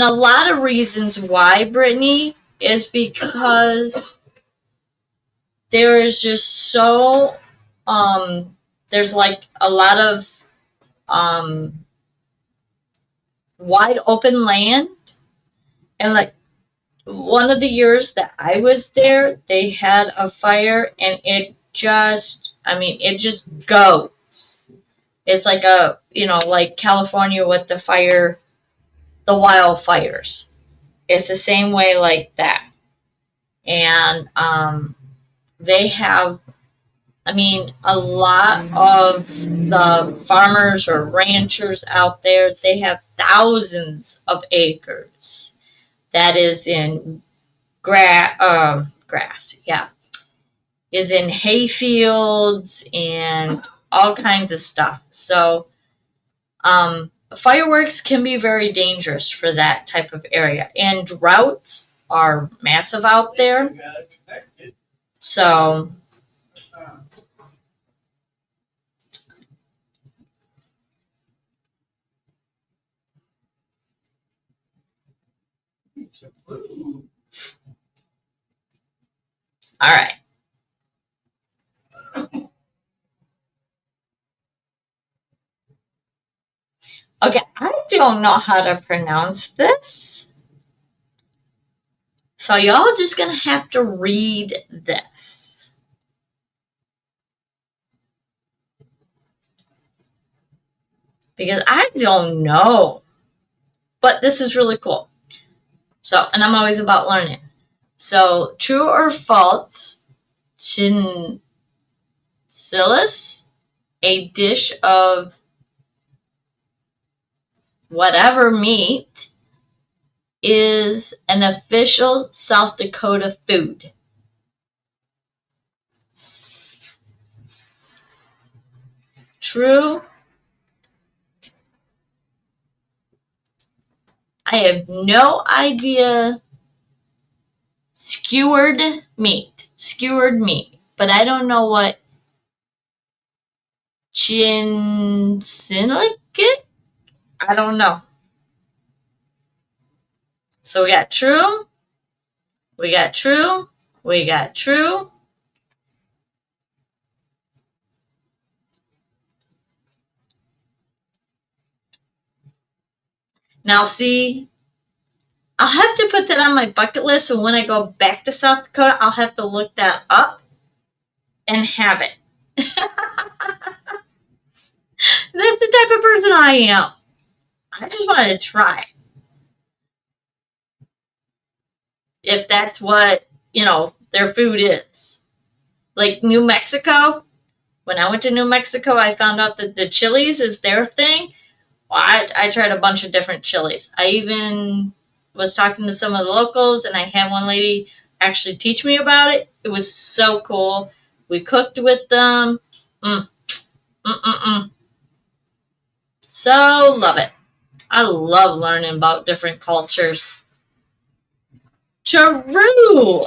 a lot of reasons why, Brittany, is because there is just so there's like a lot of wide open land, and like one of the years that I was there, they had a fire, and it just goes. It's like like California with the wildfires. It's the same way like that. And they have, a lot of the farmers or ranchers out there, they have thousands of acres that is in grass, yeah, is in hay fields and all kinds of stuff. So fireworks can be very dangerous for that type of area, and droughts are massive out there. So all right. Okay, I don't know how to pronounce this. So y'all just gonna have to read this. Because I don't know. But this is really cool. So, and I'm always about learning. So, true or false, chincillas, a dish of whatever meat, is an official South Dakota food. True. I have no idea. Skewered meat. But I don't know what chincillas. I don't know. So we got true. We got true. We got true. Now see, I'll have to put that on my bucket list, so when I go back to South Dakota, I'll have to look that up and have it. That's the type of person I am. I just wanted to try. If that's what, their food is. Like New Mexico, when I went to New Mexico, I found out that the chilies is their thing. Well, I tried a bunch of different chilies. I even was talking to some of the locals, and I had one lady actually teach me about it. It was so cool. We cooked with them. So love it. I love learning about different cultures. True.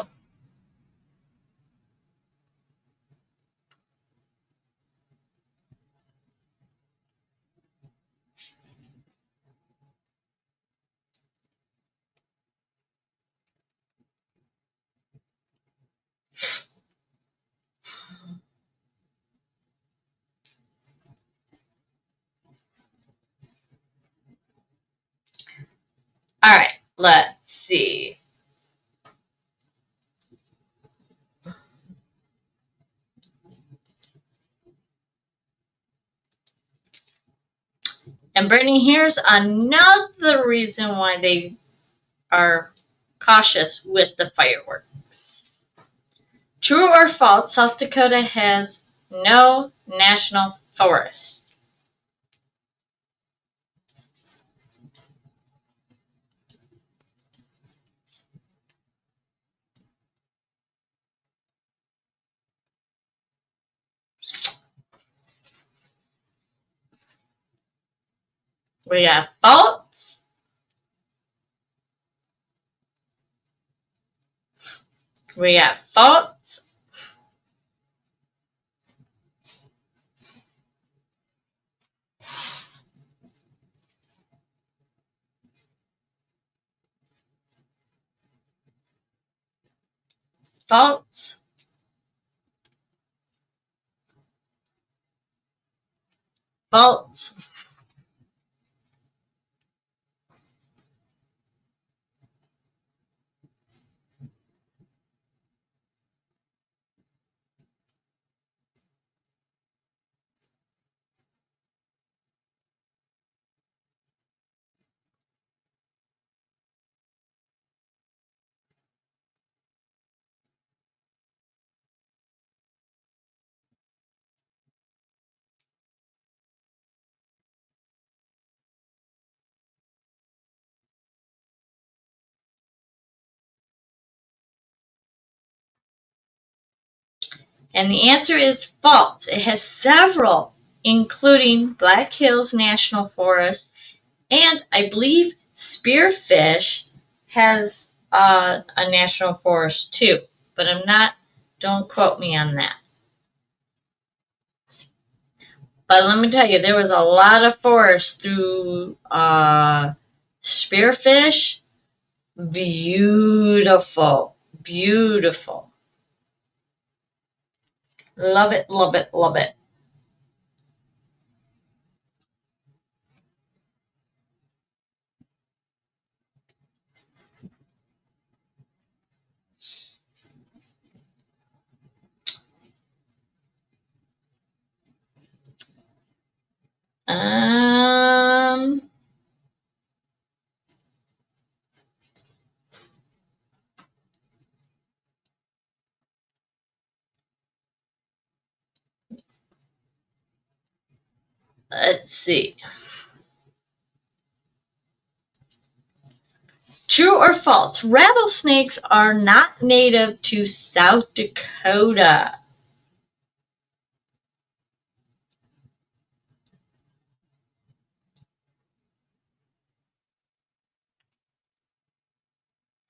All right, let's see. And Brittany, here's another reason why they are cautious with the fireworks. True or false, South Dakota has no national forest. We got false. We got false. False. False. And the answer is false. It has several, including Black Hills National Forest, and I believe Spearfish has a national forest too, but I'm not, don't quote me on that. But let me tell you, there was a lot of forest through Spearfish. Beautiful, beautiful. Love it, love it, love it. Um, let's see. True or false? Rattlesnakes are not native to South Dakota.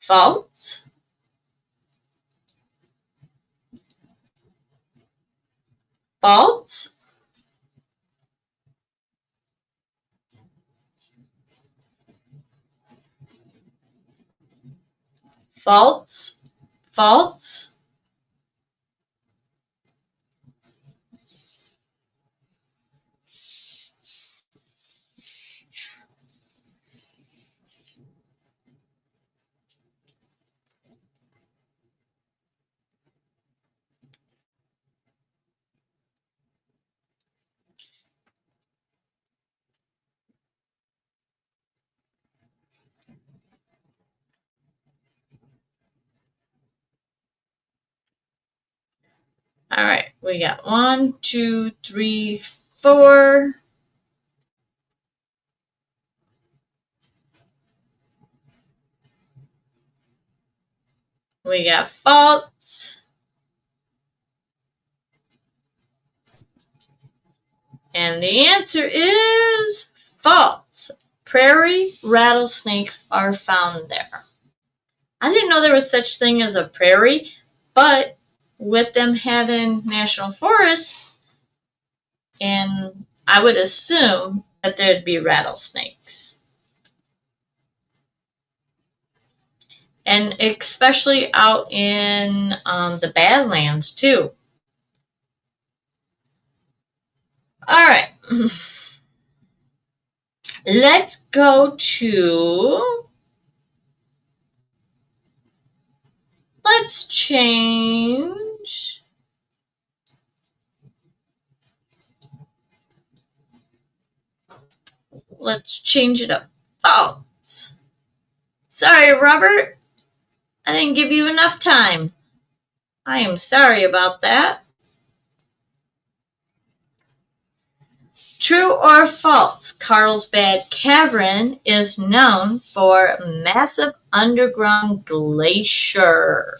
False. False. False. False. All right, we got 1, 2, 3, 4. We got false. And the answer is false. Prairie rattlesnakes are found there. I didn't know there was such thing as a prairie, but with them having national forests, and I would assume that there'd be rattlesnakes. And especially out in the Badlands too. All right. Let's go to, let's change. Let's change it up. False. Sorry, Robert. I didn't give you enough time. I am sorry about that. True or false? Carlsbad Cavern is known for massive underground glacier.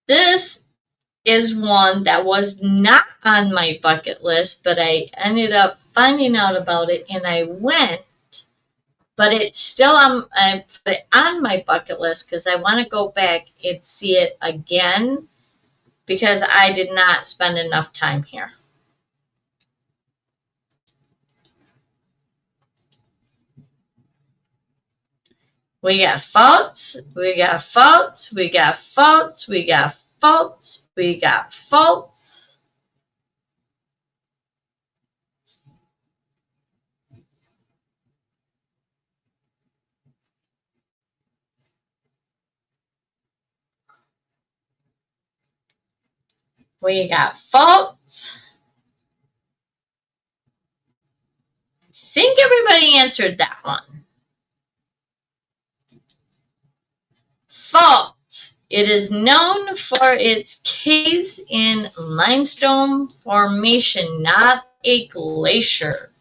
This is one that was not on my bucket list, but I ended up finding out about it and I went. But it's still I put it on my bucket list because I want to go back and see it again because I did not spend enough time here. We got faults, we got faults, we got faults, we got faults, we got faults. We got faults. I think everybody answered that one. Faults. It is known for its caves in limestone formation, not a glacier.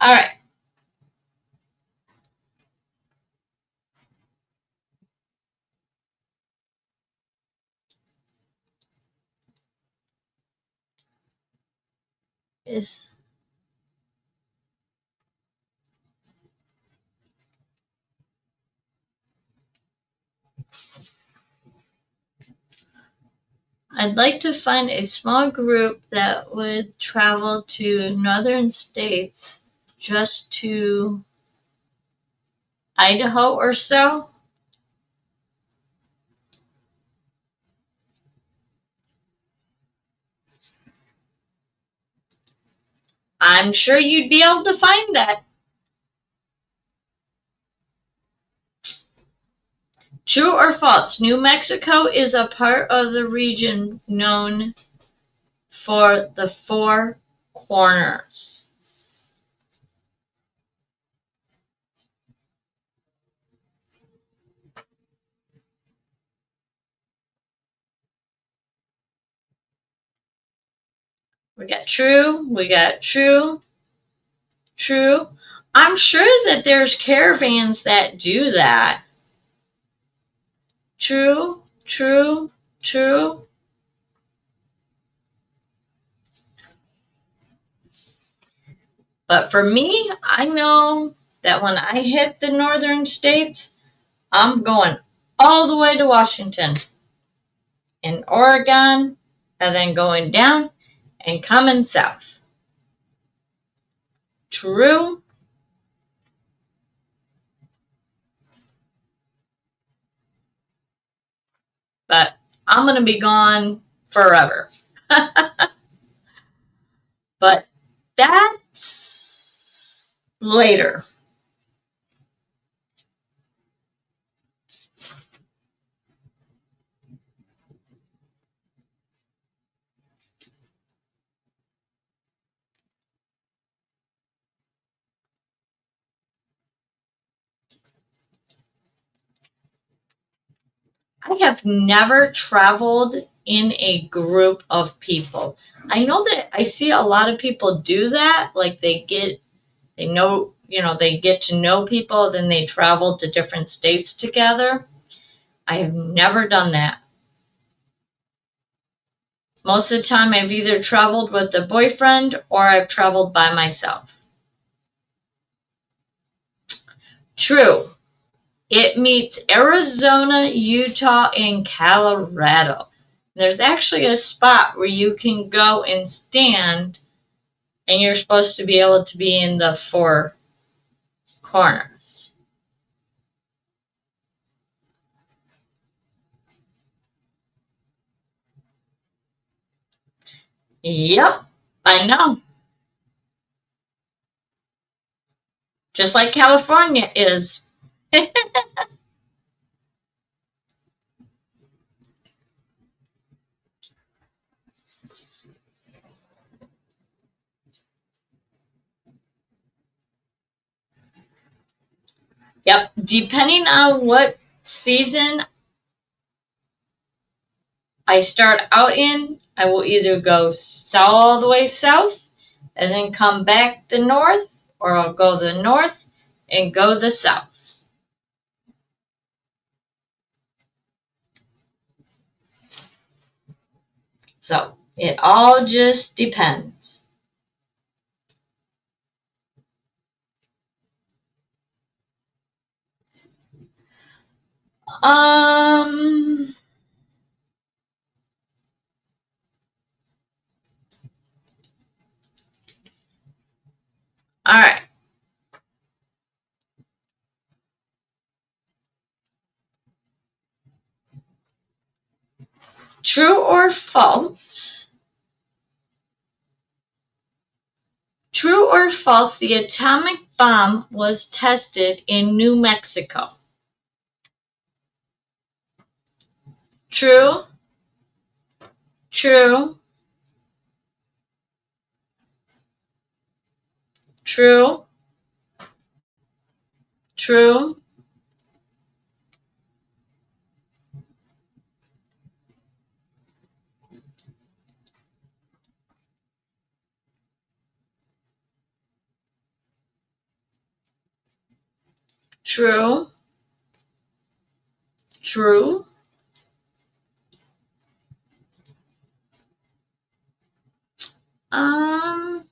All right. I'd like to find a small group that would travel to northern states, just to Idaho or so. I'm sure you'd be able to find that. True or false? New Mexico is a part of the region known for the Four Corners. We got true, we got true, true. I'm sure that there's caravans that do that. True, true, true. But for me, I know that when I hit the northern states, I'm going all the way to Washington and Oregon, and then going down and coming south. True. But I'm going to be gone forever. But that's later. I have never traveled in a group of people. I know that I see a lot of people do that. Like they get to know people, then they travel to different states together. I have never done that. Most of the time, I've either traveled with a boyfriend or I've traveled by myself. True. It meets Arizona, Utah, and Colorado. There's actually a spot where you can go and stand, and you're supposed to be able to be in the four corners. Yep, I know. Just like California is. Yep, depending on what season I start out in, I will either go all the way south and then come back the north, or I'll go the north and go the south. So it all just depends. Um, all right. True or false? True or false, the atomic bomb was tested in New Mexico? True, true, true, true, true, true. Um,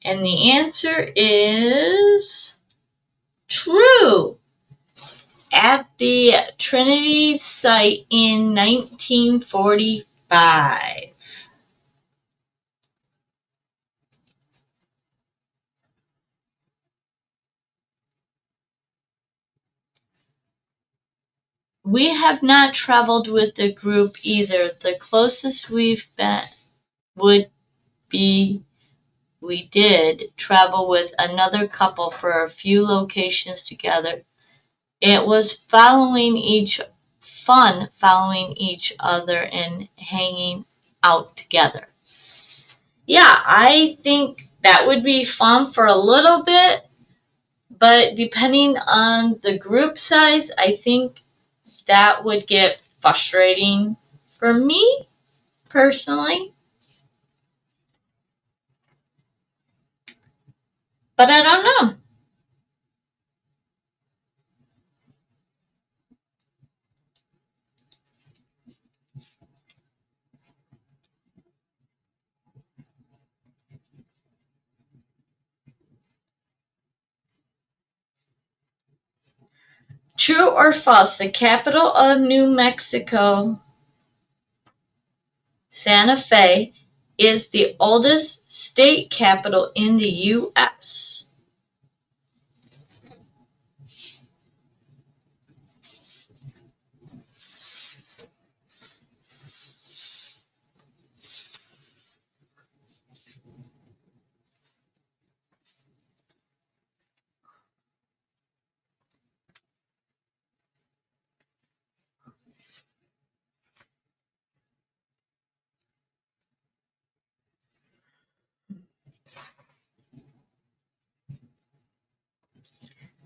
and the answer is true. At the Trinity site in 1945. We have not traveled with the group either. The closest we've been would be we did travel with another couple for a few locations together. It was following each other and hanging out together. Yeah, I think that would be fun for a little bit, but depending on the group size, I think that would get frustrating for me personally. But I don't know. True or false, the capital of New Mexico, Santa Fe, is the oldest state capital in the U.S.?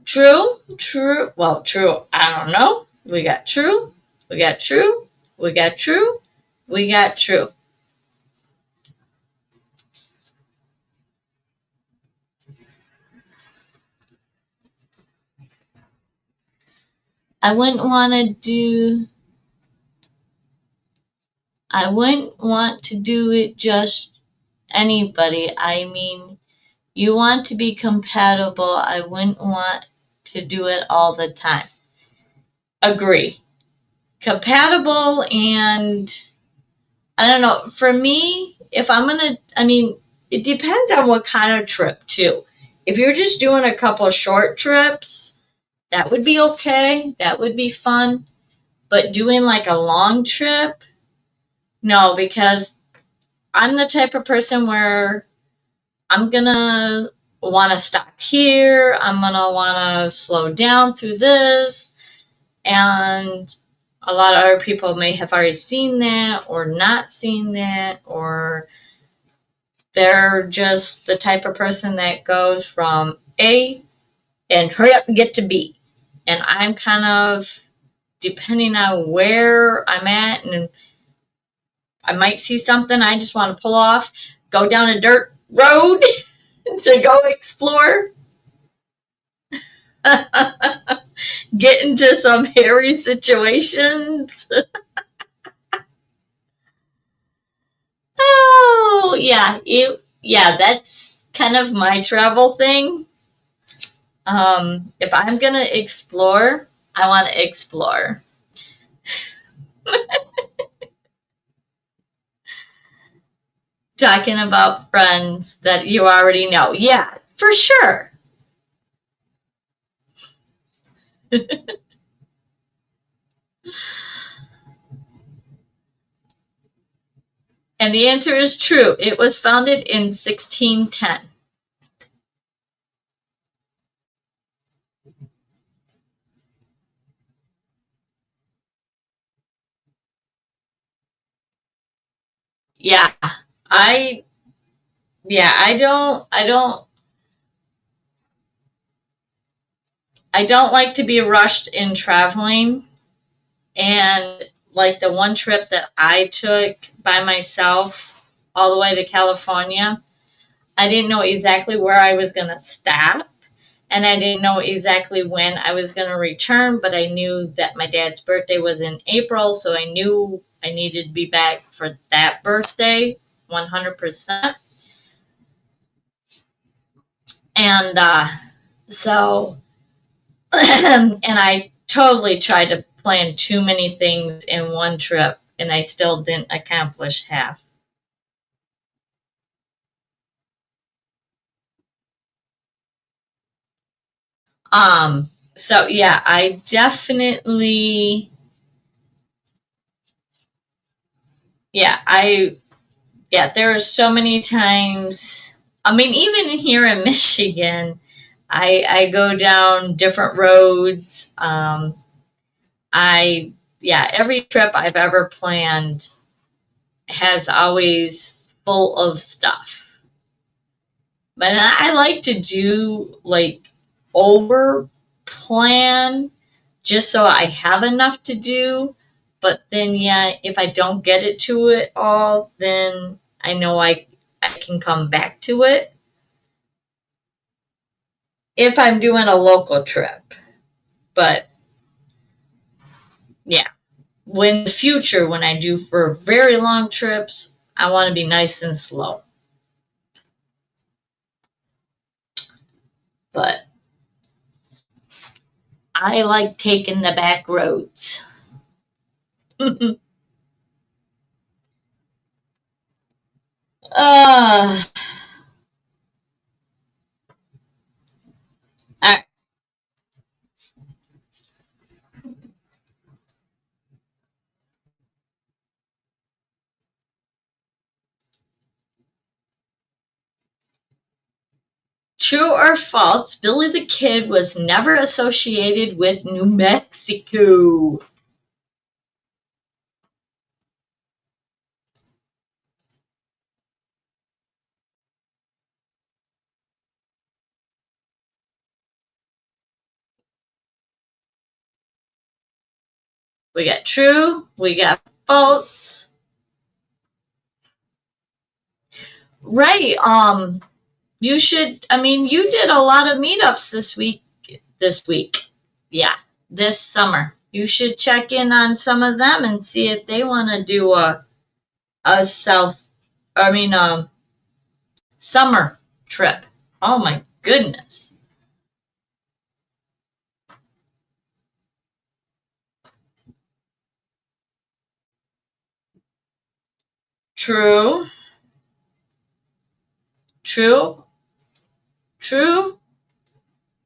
True, true, well, true, I don't know. We got true, we got true, we got true, we got true. I wouldn't want to do it just anybody. I mean, you want to be compatible. I wouldn't want to do it all the time. Agree. Compatible, and I don't know. For me, if I'm going to, I mean, it depends on what kind of trip, too. If you're just doing a couple short trips, that would be okay. That would be fun. But doing like a long trip, no, because I'm the type of person where I'm gonna want to stop here. I'm gonna want to slow down through this, and a lot of other people may have already seen that or not seen that, or they're just the type of person that goes from A and hurry up and get to B. And I'm kind of, depending on where I'm at, and I might see something, I just want to pull off, go down a dirt road to go explore, get into some hairy situations. Oh, yeah. Yeah, that's kind of my travel thing. If I'm going to explore, I want to explore. Talking about friends that you already know. Yeah, for sure. And the answer is true. It was founded in 1610. Yeah, I I don't like to be rushed in traveling. And like the one trip that I took by myself all the way to California, I didn't know exactly where I was going to stop. And I didn't know exactly when I was going to return, but I knew that my dad's birthday was in April, so I knew I needed to be back for that birthday 100%. And so, and I totally tried to plan too many things in one trip, and I still didn't accomplish half. So yeah, I definitely, yeah, there are so many times. I mean, even here in Michigan, I go down different roads. Yeah, every trip I've ever planned has always full of stuff. But I like to do like over plan just so I have enough to do. But then, yeah, if I don't get it to it all, then I know I can come back to it if I'm doing a local trip. But yeah, when the future, when I do for very long trips, I want to be nice and slow. But I like taking the back roads. uh, I, True or false, Billy the Kid was never associated with New Mexico. We got true, we got false. Right. You should, I mean, you did a lot of meetups this week. Yeah, this summer. You should check in on some of them and see if they want to do a I mean, summer trip. Oh my goodness. True, true, true,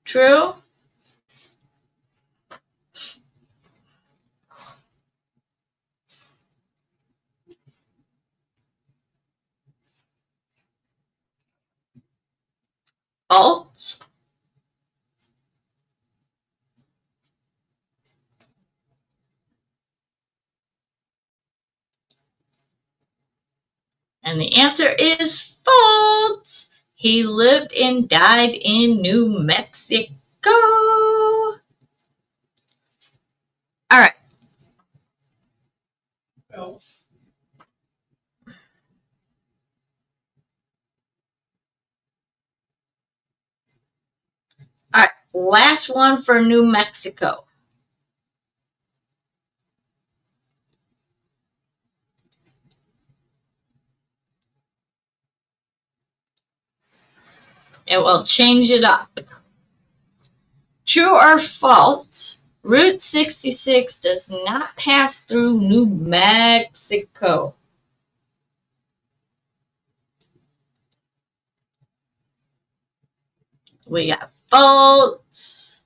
true. False. And the answer is false. He lived and died in New Mexico. All right. Well, All right. Last one for New Mexico. It will change it up. True or false? Route 66 does not pass through New Mexico. We got false,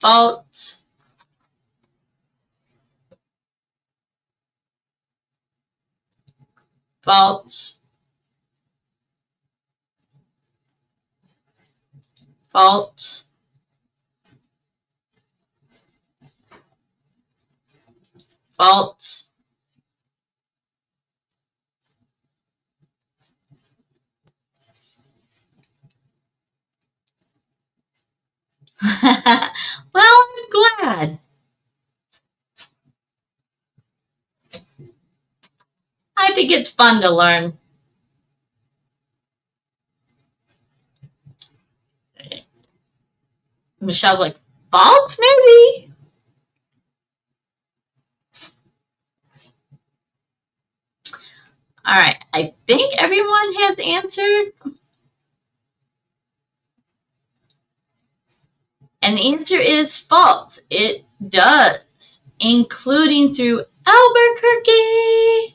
false, false, false, false. Well, I'm glad. I think it's fun to learn. Michelle's like, false, maybe? All right, I think everyone has answered. And the answer is false. It does, including through Albuquerque.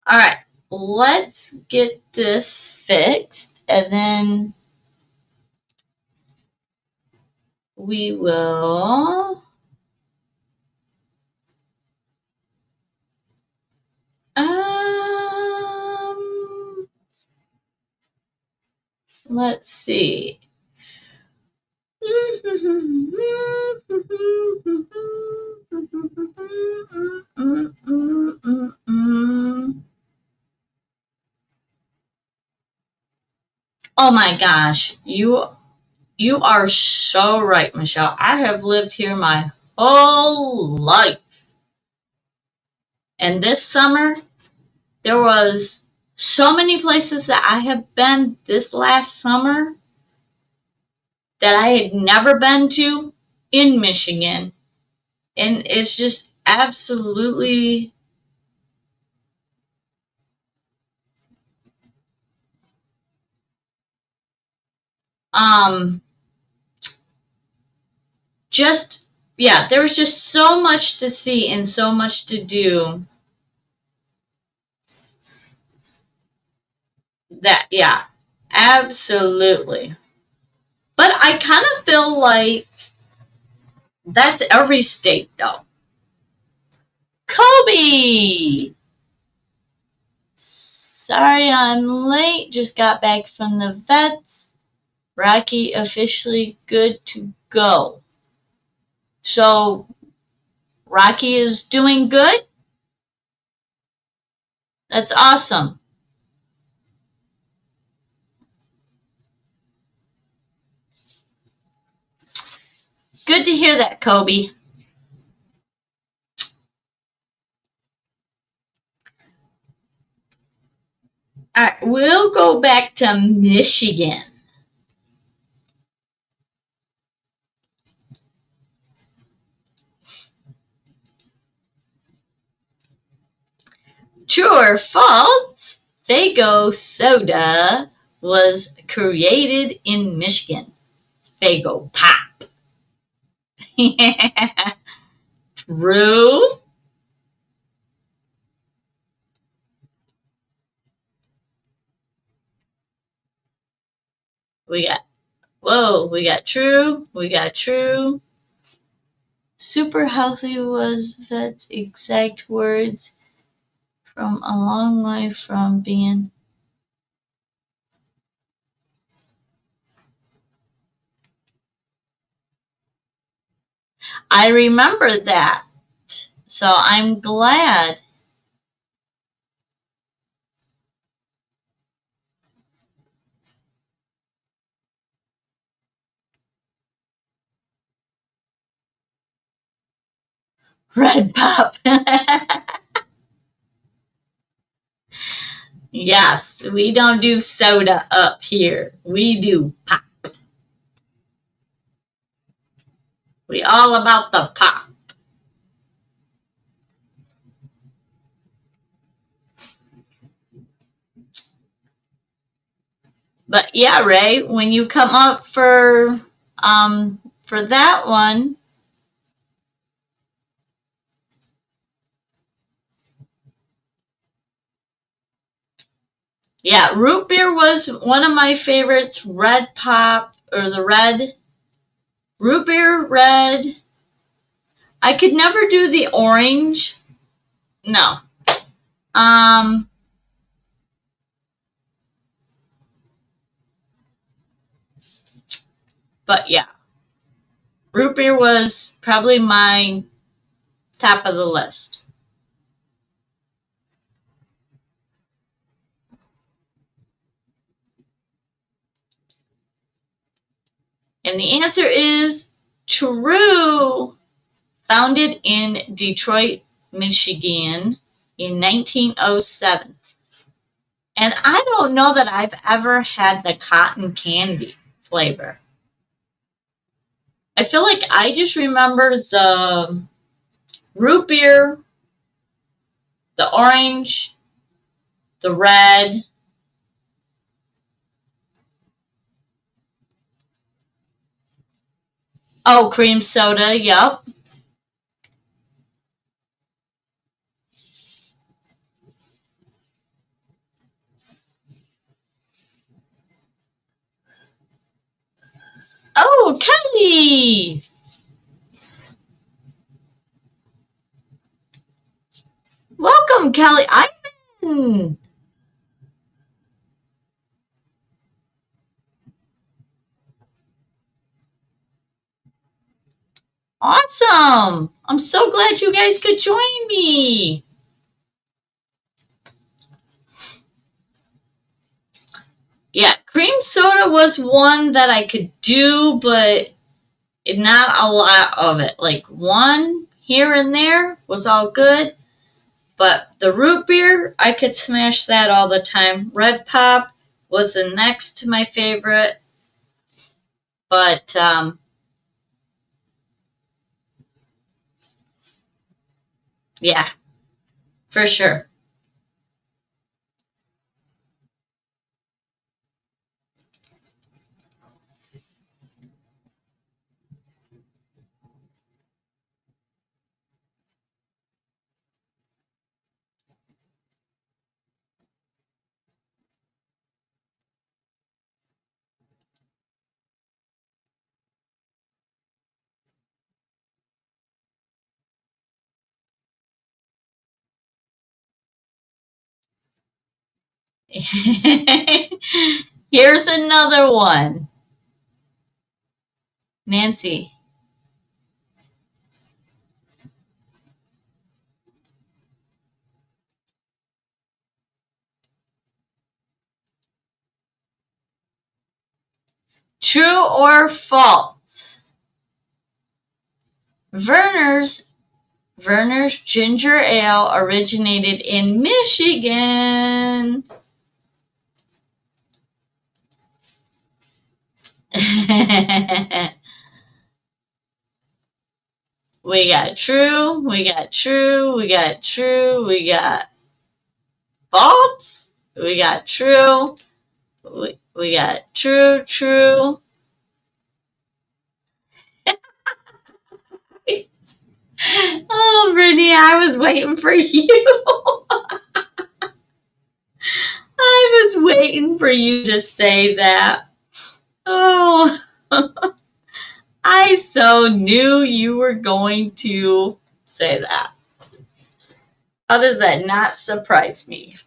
All right, let's get this fixed, and then we will let's see. Oh my gosh, you are so right, Michelle. I have lived here my whole life. And this summer, there was so many places that I have been this last summer that I had never been to in Michigan. And it's just absolutely just, yeah, there was just so much to see and so much to do that, yeah, absolutely. But I kind of feel like that's every state, though. Kobe! Sorry I'm late. Just got back from the vets. Rocky officially good to go. So, Rocky is doing good? That's awesome. Good to hear that, Kobe. All right, we'll go back to Michigan. True or false? Faygo soda was created in Michigan. It's Faygo Pop. Yeah. True. We got, whoa, we got true. We got true. Super healthy was Vet's exact words from a long life from being. I remember that. So I'm glad. Red Pop. Yes, we don't do soda up here. We do pop. We all about the pop. But yeah, Ray, when you come up for that one, yeah, root beer was one of my favorites. Red pop or the red root beer red. I could never do the orange. No. Um but yeah, root beer was probably my top of the list. And the answer is true. Founded in Detroit, Michigan in 1907. And I don't know that I've ever had the cotton candy flavor. I feel like I just remember the root beer, the orange, the red. Oh, cream soda, yep. Oh, Kelly! Welcome, Kelly. Ivan! Awesome! I'm so glad you guys could join me. Yeah, cream soda was one that I could do, but not a lot of it. Like one here and there was all good, but the root beer, I could smash that all the time. Red Pop was the next to my favorite, but yeah, for sure. Here's another one. Nancy. True or false? Werner's ginger ale originated in Michigan. We got true, we got true, we got true, we got false, we got true, we got true, true. Brittany, I was waiting for you. I was waiting for you to say that. Oh, I so knew you were going to say that. How does that not surprise me?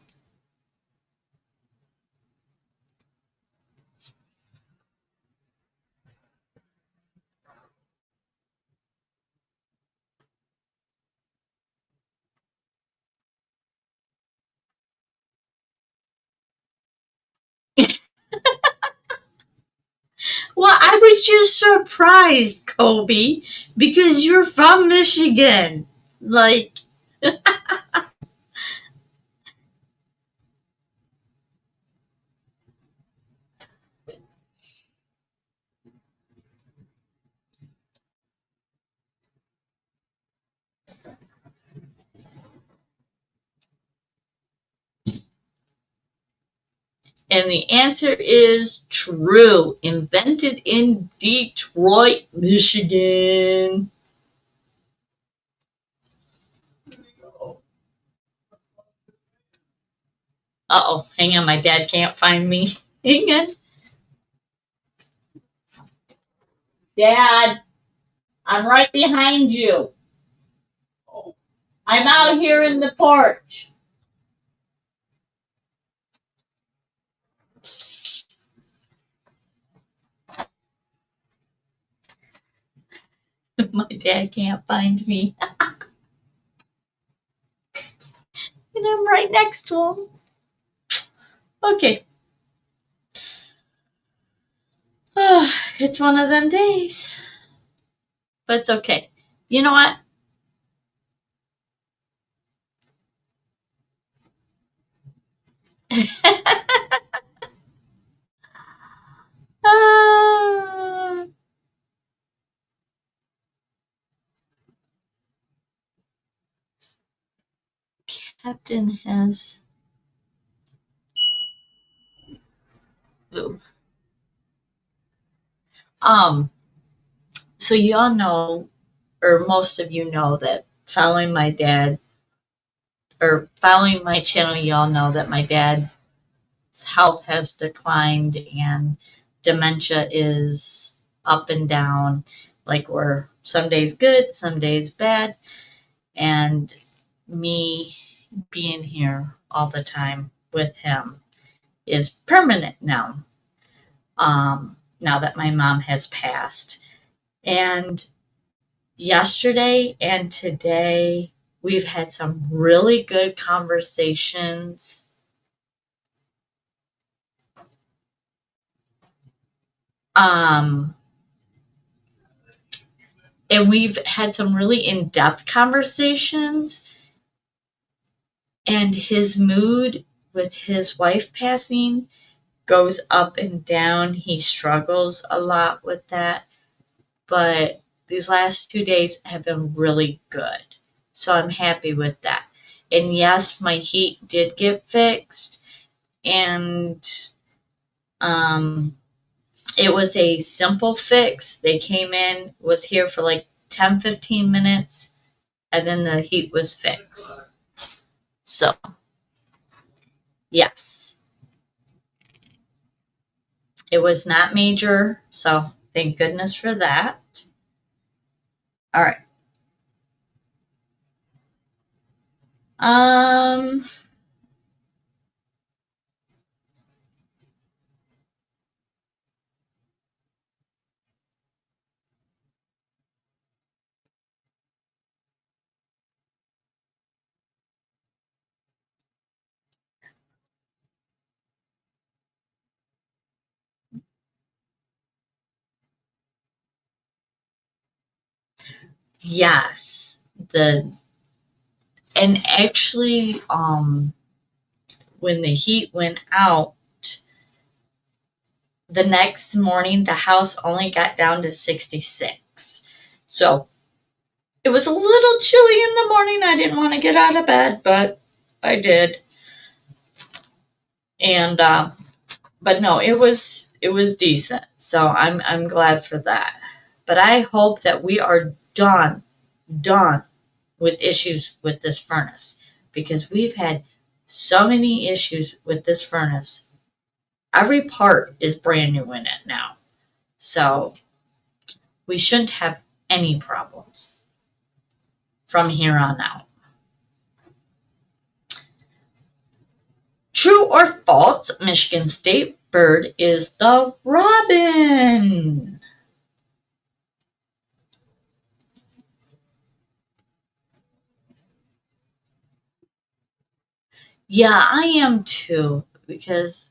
Well, I was just surprised, Kobe, because you're from Michigan. Like, and the answer is true. Invented in Detroit, Michigan. Uh-oh, hang on, my dad can't find me. Hang on. Dad, I'm right behind you. I'm out here in the porch. My dad can't find me. And I'm right next to him. Okay. Oh, it's one of them days. But it's okay. You know what? Ah, Captain has. Ooh. Um, so you all know, or most of you know, that following my dad, or following my channel, you all know that my dad's health has declined and dementia is up and down. Like, we're some days good, some days bad. And me being here all the time with him is permanent now. Now that my mom has passed. And yesterday and today, we've had some really good conversations. And we've had some really in-depth conversations. And his mood with his wife passing goes up and down. He struggles a lot with that. But these last 2 days have been really good. So I'm happy with that. And yes, my heat did get fixed. And it was a simple fix. They came in, was here for like 10-15 minutes, and then the heat was fixed. So, yes. It was not major, so thank goodness for that. All right. Yes. And actually, when the heat went out, the next morning the house only got down to 66. So it was a little chilly in the morning. I didn't want to get out of bed, but I did. And but no, it was decent. So I'm glad for that. But I hope that we are done with issues with this furnace, because we've had so many issues with this furnace. Every part is brand new in it now. So we shouldn't have any problems from here on out. True or false, Michigan state bird is the robin. Yeah, I am too, because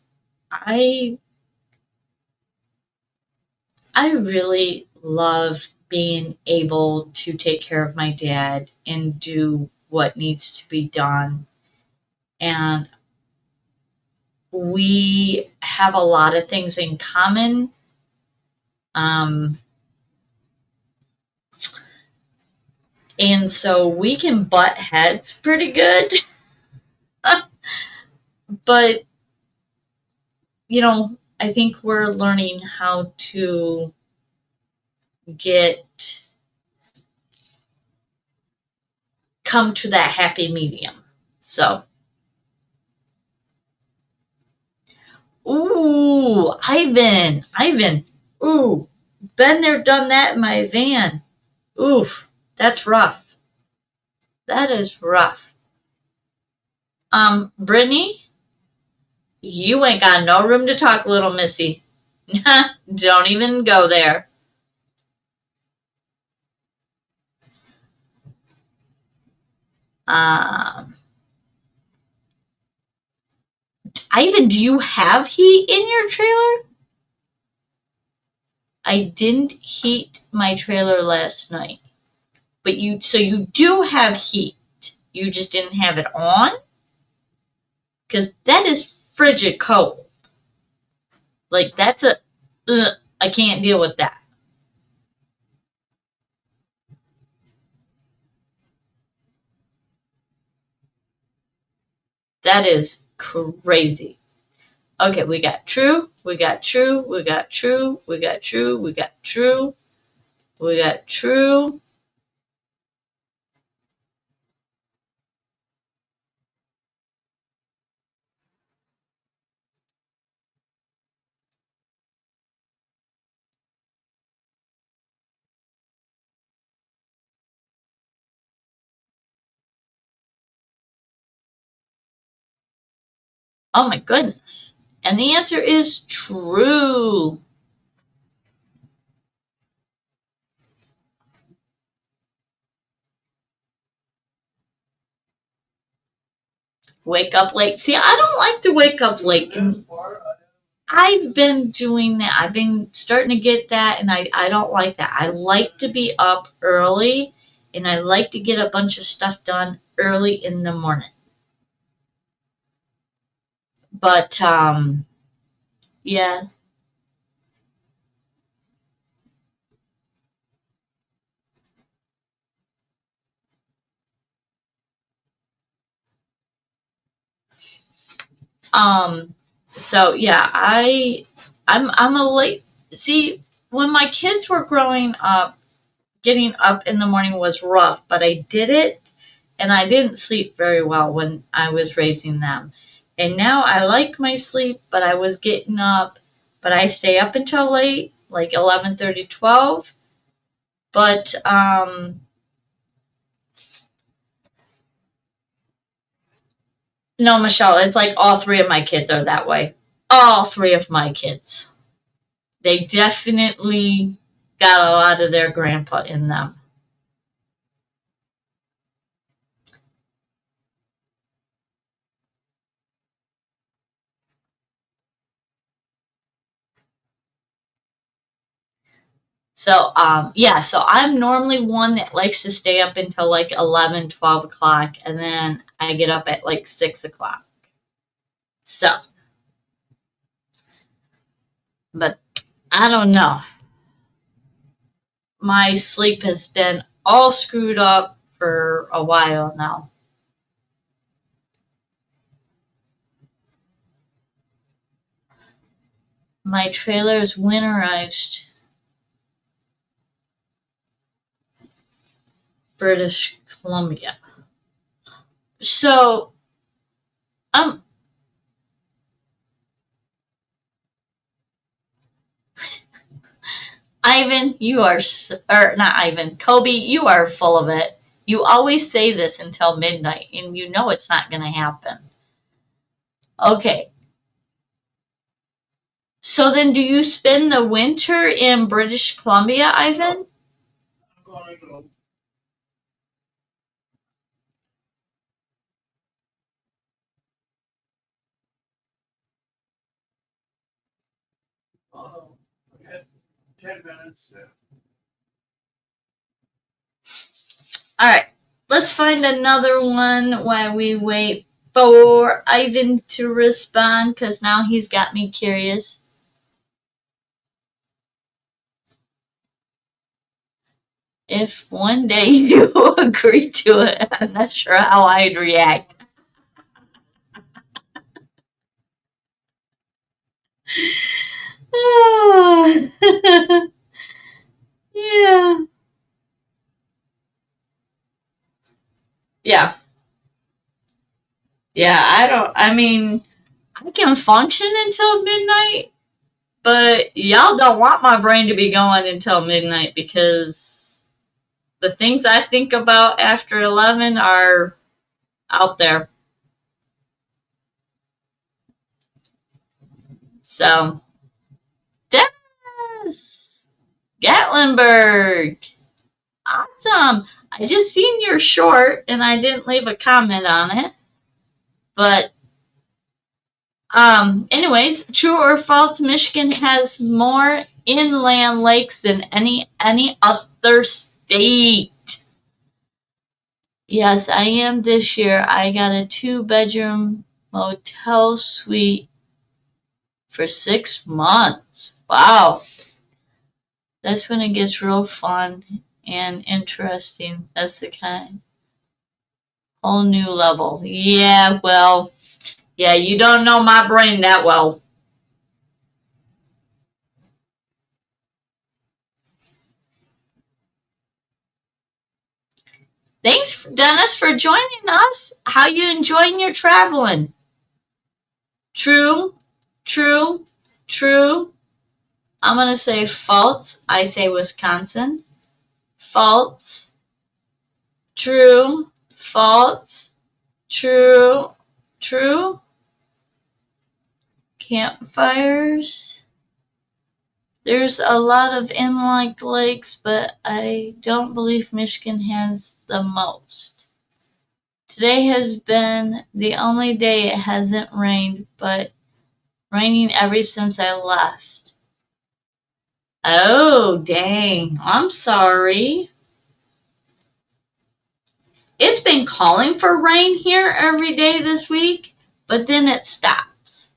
I really love being able to take care of my dad and do what needs to be done. And we have a lot of things in common. And so we can butt heads pretty good. But, you know, I think we're learning how to come to that happy medium. So, ooh, Ivan, ooh, been there, done that in my van. Oof, that's rough. That is rough. Brittany, you ain't got no room to talk, little missy. Don't even go there. Ivan, do you have heat in your trailer? I didn't heat my trailer last night. But you do have heat. You just didn't have it on? Because that is frigid cold. Like, that's I can't deal with that. That is crazy. Okay, we got true, we got true, we got true, we got true, we got true, we got true. Oh my goodness. And the answer is true. Wake up late. See, I don't like to wake up late. And I've been doing that. I've been starting to get that, and I don't like that. I like to be up early, and I like to get a bunch of stuff done early in the morning. But, yeah. So yeah, I'm a late. See, when my kids were growing up, getting up in the morning was rough, but I did it, and I didn't sleep very well when I was raising them. And now I like my sleep, but I was getting up, but I stay up until late, like 11:30, 12. But no, Michelle, it's like all three of my kids are that way. All three of my kids. They definitely got a lot of their grandpa in them. So, yeah, so I'm normally one that likes to stay up until like 11, 12 o'clock, and then I get up at like 6 o'clock. So, but I don't know. My sleep has been all screwed up for a while now. My trailer is winterized. British Columbia. So, um, Ivan, you are, or not Ivan, Kobe, you are full of it. You always say this until midnight, and you know it's not going to happen. Okay. So then, do you spend the winter in British Columbia, Ivan? I'm going to go. We had 10 minutes. All right. Let's find another one while we wait for Ivan to respond, because now he's got me curious. If one day you agree to it, I'm not sure how I'd react. Yeah. Yeah. Yeah, I mean, I can function until midnight, but y'all don't want my brain to be going until midnight, because the things I think about after 11 are out there. So, Dennis Gatlinburg. Awesome. I just seen your short and I didn't leave a comment on it. But anyways, true or false, Michigan has more inland lakes than any other state. Yes, I am this year. I got a 2-bedroom motel suite for 6 months. Wow. That's when it gets real fun and interesting. That's the kind. Whole new level. Yeah, well, yeah, you don't know my brain that well. Thanks, Dennis, for joining us. How you enjoying your traveling? True, true, true. I'm going to say false. I say Wisconsin. False, true, false, true, true. Campfires. There's a lot of inland lakes, but I don't believe Michigan has the most. Today has been the only day it hasn't rained, but raining ever since I left. Oh, dang. I'm sorry. It's been calling for rain here every day this week, but then it stops.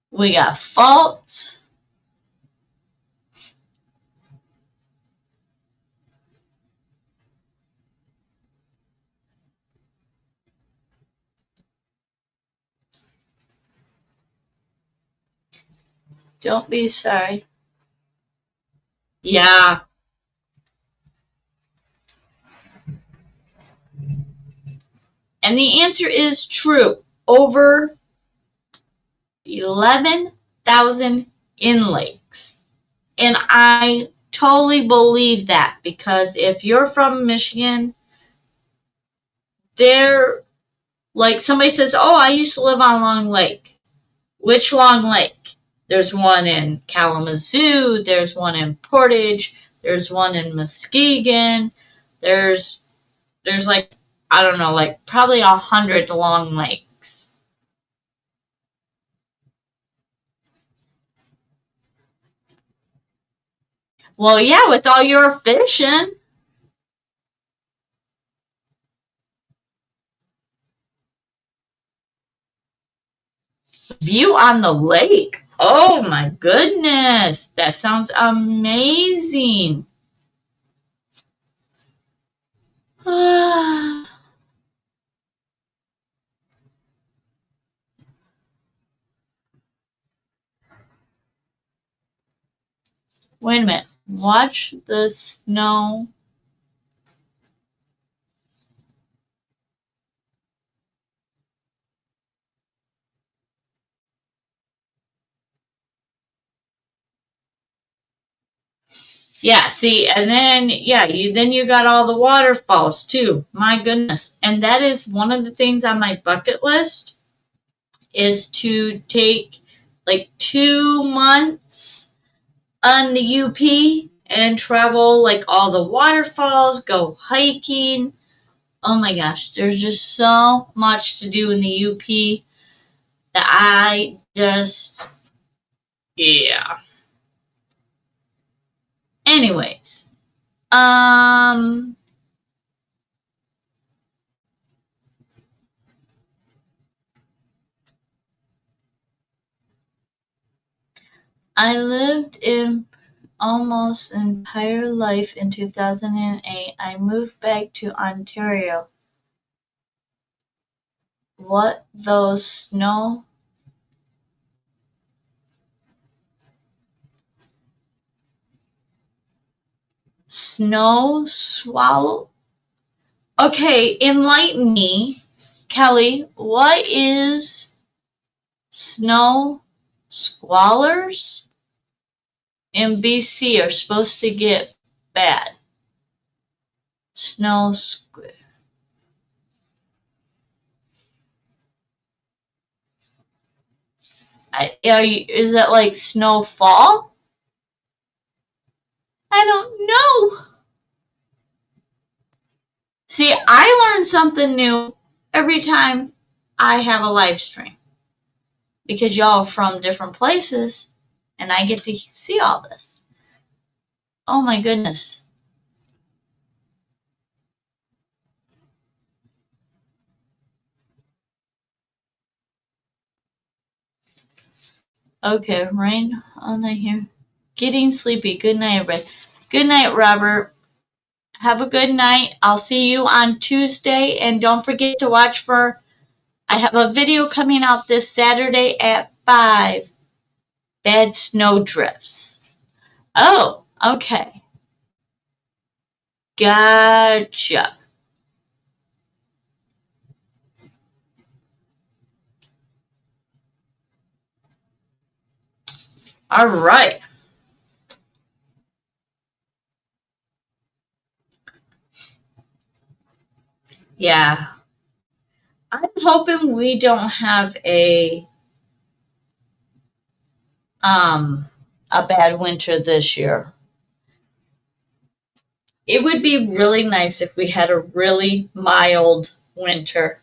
We got faults. Don't be sorry. Yeah. And the answer is true. Over 11,000 in lakes. And I totally believe that, because if you're from Michigan, there, like somebody says, oh, I used to live on Long Lake. Which Long Lake? There's one in Kalamazoo, there's one in Portage, there's one in Muskegon, there's like, I don't know, like probably 100 Long Lakes. Well, yeah, with all your fishing. View on the lake. Oh my goodness. That sounds amazing. Wait a minute. Watch the snow. Yeah, see, and then you got all the waterfalls too. My goodness. And that is one of the things on my bucket list is to take like 2 months on the UP and travel like all the waterfalls, go hiking. Oh my gosh, there's just so much to do in the UP that I just, yeah. Anyways, I lived in almost entire life in 2008. I moved back to Ontario. What those snow swallow? Okay, enlighten me, Kelly. What is snow squallers in BC are supposed to get bad? Snow is it like snowfall? I don't know. See, I learn something new every time I have a live stream because y'all are from different places and I get to see all this. Oh my goodness. Okay, rain all night here. Getting sleepy. Good night, everybody. Good night, Robert. Have a good night. I'll see you on Tuesday. And don't forget to watch for, I have a video coming out this Saturday at 5. Bad snow drifts. Oh, okay. Gotcha. All right. Yeah. I'm hoping we don't have a bad winter this year. It would be really nice if we had a really mild winter.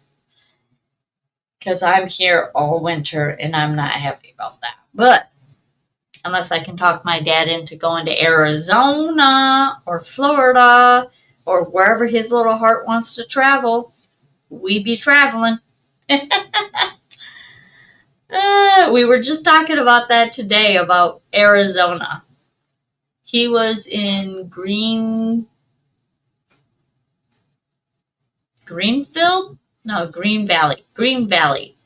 Because I'm here all winter and I'm not happy about that. But unless I can talk my dad into going to Arizona or Florida or wherever his little heart wants to travel, we be traveling. We were just talking about that today, about Arizona. He was in Greenfield? No, Green Valley. Green Valley.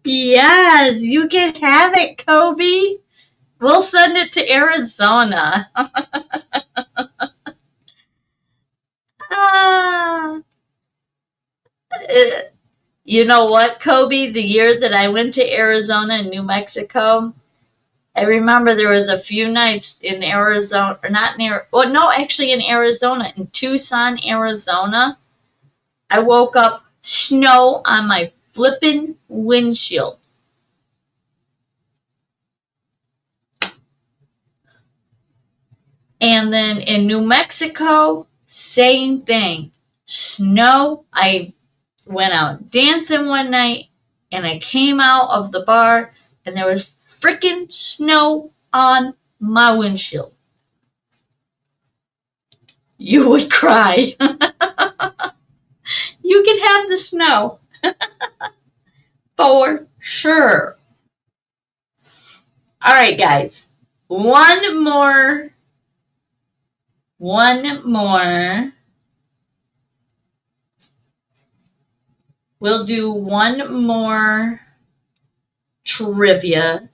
Yes, you can have it, Kobe. We'll send it to Arizona. Ah. You know what, Kobe? The year that I went to Arizona and New Mexico, I remember there was a few nights in Arizona, or not near, well, no, actually in Arizona, in Tucson, Arizona. I woke up snow on my flippin' windshield. And then in New Mexico, same thing. Snow. I went out dancing one night and I came out of the bar and there was freaking snow on my windshield. You would cry. You can have the snow. For sure. All right, guys. One more one more. We'll do one more trivia,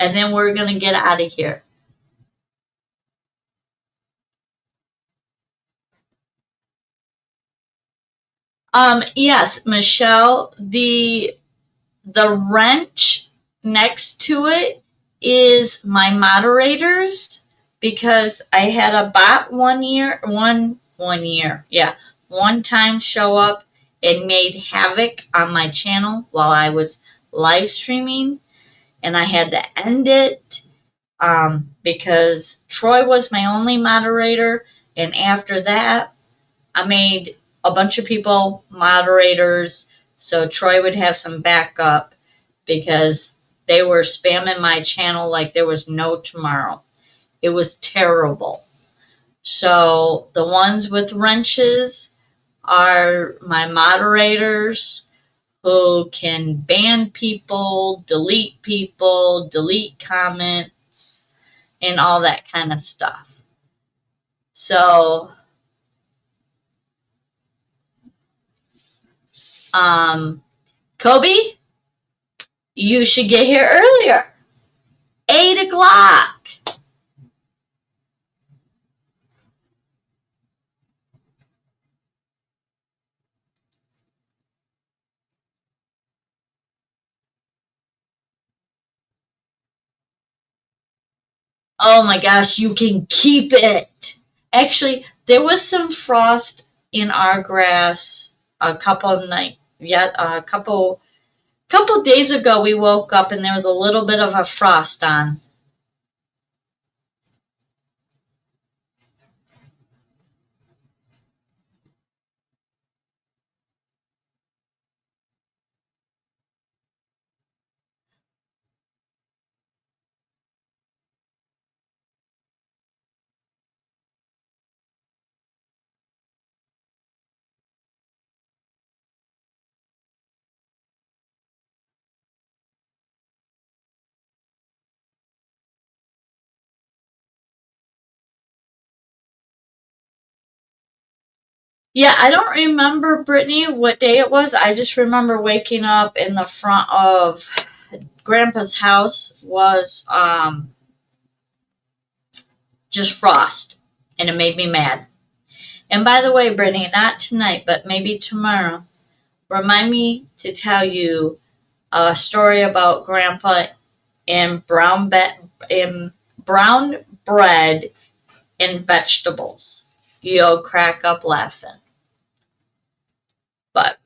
and then we're going to get out of here. Yes, Michelle, the wrench next to it is my moderators because I had a bot one time show up and made havoc on my channel while I was live streaming, and I had to end it because Troy was my only moderator, and after that I made a bunch of people moderators so Troy would have some backup because they were spamming my channel like there was no tomorrow. It was terrible. So the ones with wrenches are my moderators who can ban people, delete comments, and all that kind of stuff. So, Kobe, you should get here earlier. 8 o'clock. Oh my gosh, you can keep it. Actually, there was some frost in our grass a couple of couple days ago. We woke up and there was a little bit of a frost on. Yeah, I don't remember, Brittany, what day it was. I just remember waking up in the front of Grandpa's house was just frost, and it made me mad. And by the way, Brittany, not tonight, but maybe tomorrow, remind me to tell you a story about Grandpa and brown bread and vegetables. You'll crack up laughing. But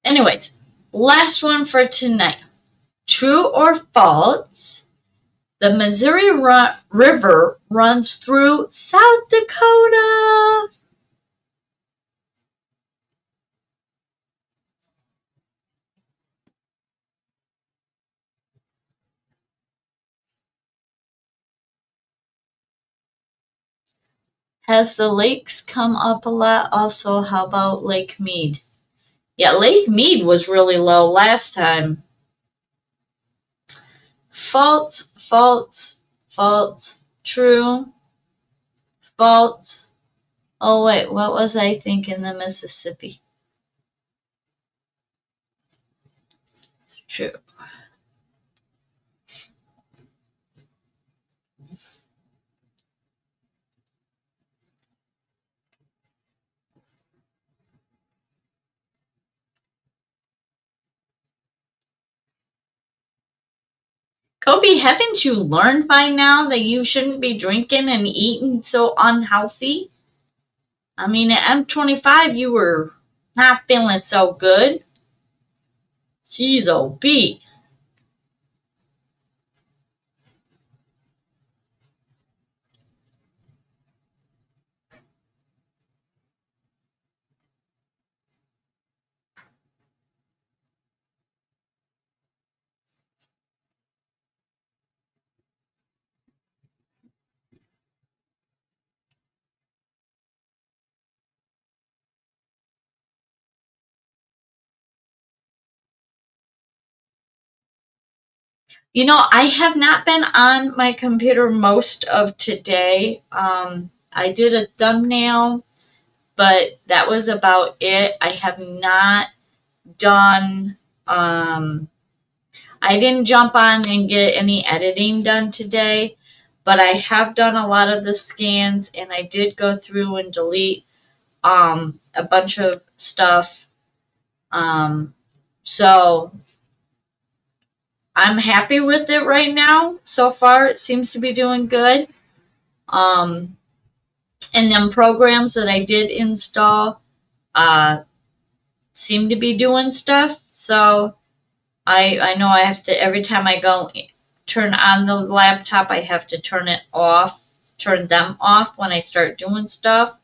anyways, last one for tonight. True or false? The Missouri River runs through South Dakota. Has the lakes come up a lot? Also, how about Lake Mead? Yeah, Lake Mead was really low last time. False, false, false, true, false. Oh, wait, what was I thinking? The Mississippi. True. Kobe, haven't you learned by now that you shouldn't be drinking and eating so unhealthy? I mean, at M25, you were not feeling so good. She's obese. You know, I have not been on my computer most of today. I did a thumbnail, but that was about it. I have not done, I didn't jump on and get any editing done today, but I have done a lot of the scans, and I did go through and delete a bunch of stuff. So I'm happy with it right now. So far, it seems to be doing good. Um, and then programs that I did install seem to be doing stuff. So I know I have to, every time I go turn on the laptop, I have to turn them off when I start doing stuff.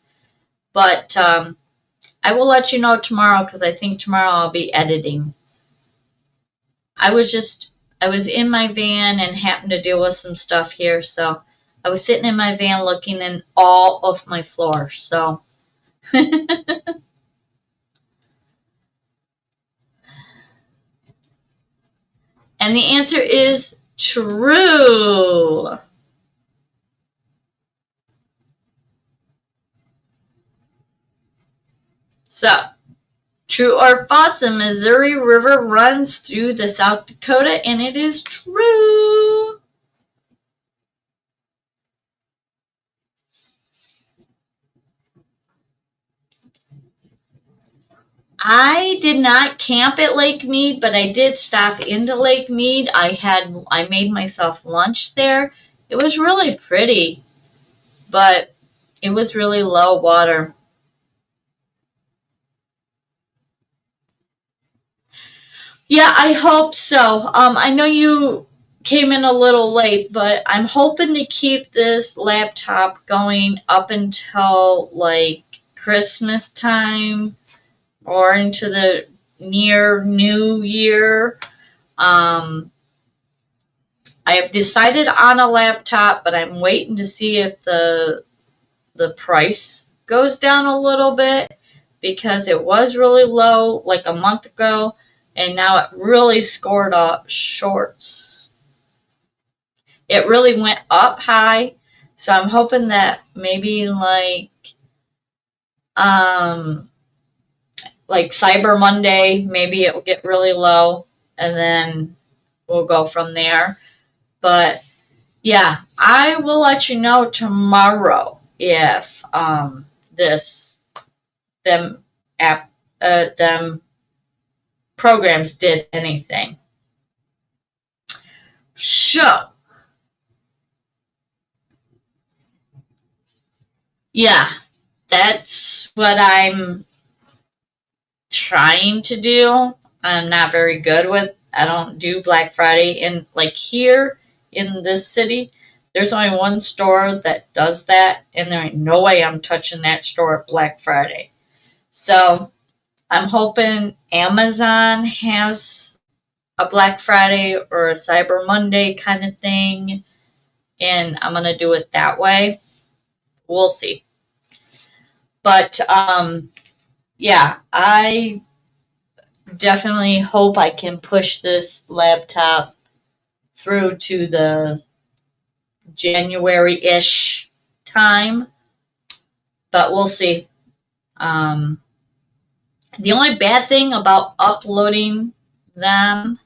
But I will let you know tomorrow, because I think tomorrow I'll be editing. I was in my van and happened to deal with some stuff here, so I was sitting in my van looking in all of my floor. So and the answer is true. So, true or false, the Missouri River runs through the South Dakota, and it is true. I did not camp at Lake Mead, but I did stop into Lake Mead. I made myself lunch there. It was really pretty, but it was really low water. Yeah, I hope so. I know you came in a little late, but I'm hoping to keep this laptop going up until like Christmas time or into the near New Year. I have decided on a laptop, but I'm waiting to see if the price goes down a little bit, because it was really low like a month ago, and now it really scored up shorts. It really went up high, so I'm hoping that maybe like Cyber Monday, maybe it will get really low, and then we'll go from there. But yeah, I will let you know tomorrow if this them app them programs did anything. So yeah, that's what I'm trying to do. I'm not very good with. I don't do Black Friday, and like here in this city, there's only one store that does that, and there ain't no way I'm touching that store at Black Friday. So I'm hoping Amazon has a Black Friday or a Cyber Monday kind of thing, and I'm gonna do it that way. We'll see. But yeah, I definitely hope I can push this laptop through to the January-ish time, but we'll see. The only bad thing about uploading them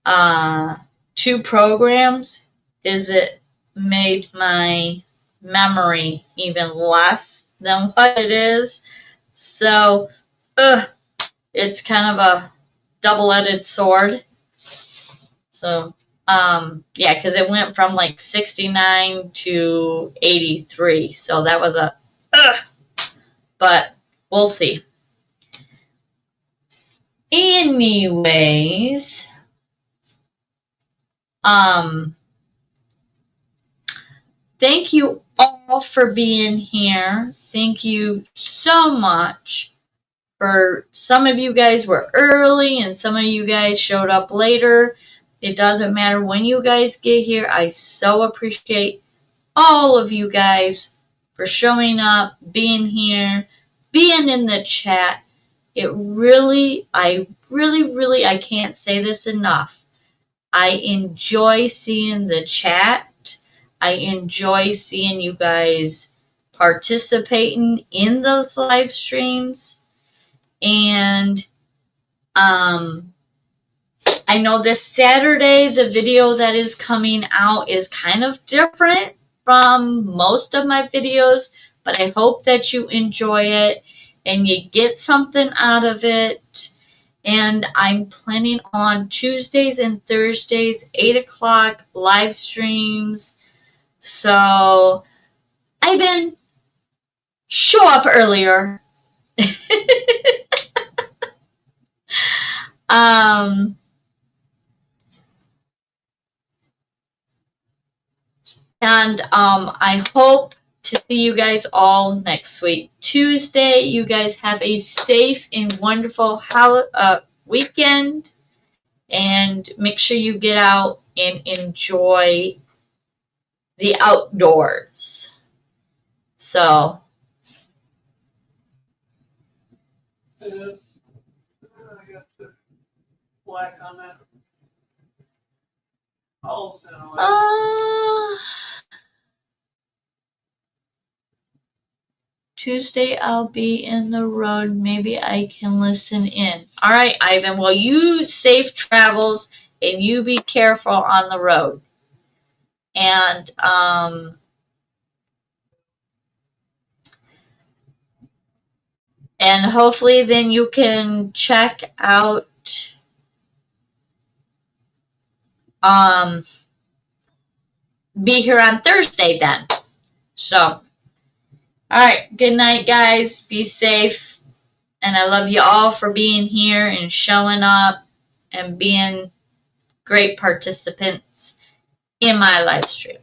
to programs is it made my memory even less than what it is. So, it's kind of a double-edged sword. So, yeah, because it went from like 69 to 83. So that was a, but we'll see. Anyways, thank you all for being here. Thank you so much. For some of you guys were early and some of you guys showed up later. It doesn't matter when you guys get here. I so appreciate all of you guys for showing up, being here, being in the chat. I can't say this enough. I enjoy seeing the chat. I enjoy seeing you guys participating in those live streams. And I know this Saturday, the video that is coming out is kind of different from most of my videos, but I hope that you enjoy it and you get something out of it. And I'm planning on Tuesdays and Thursdays, 8 o'clock live streams. So, Ivan, show up earlier. um, and I hope to see you guys all next week. Tuesday, you guys have a safe and wonderful weekend. And make sure you get out and enjoy the outdoors. So, I got the black on that. Tuesday I'll be in the road. Maybe I can listen in. All right, Ivan. Well, you safe travels and you be careful on the road. And hopefully then you can check out be here on Thursday then. So, all right. Good night, guys. Be safe. And I love you all for being here and showing up and being great participants in my live stream.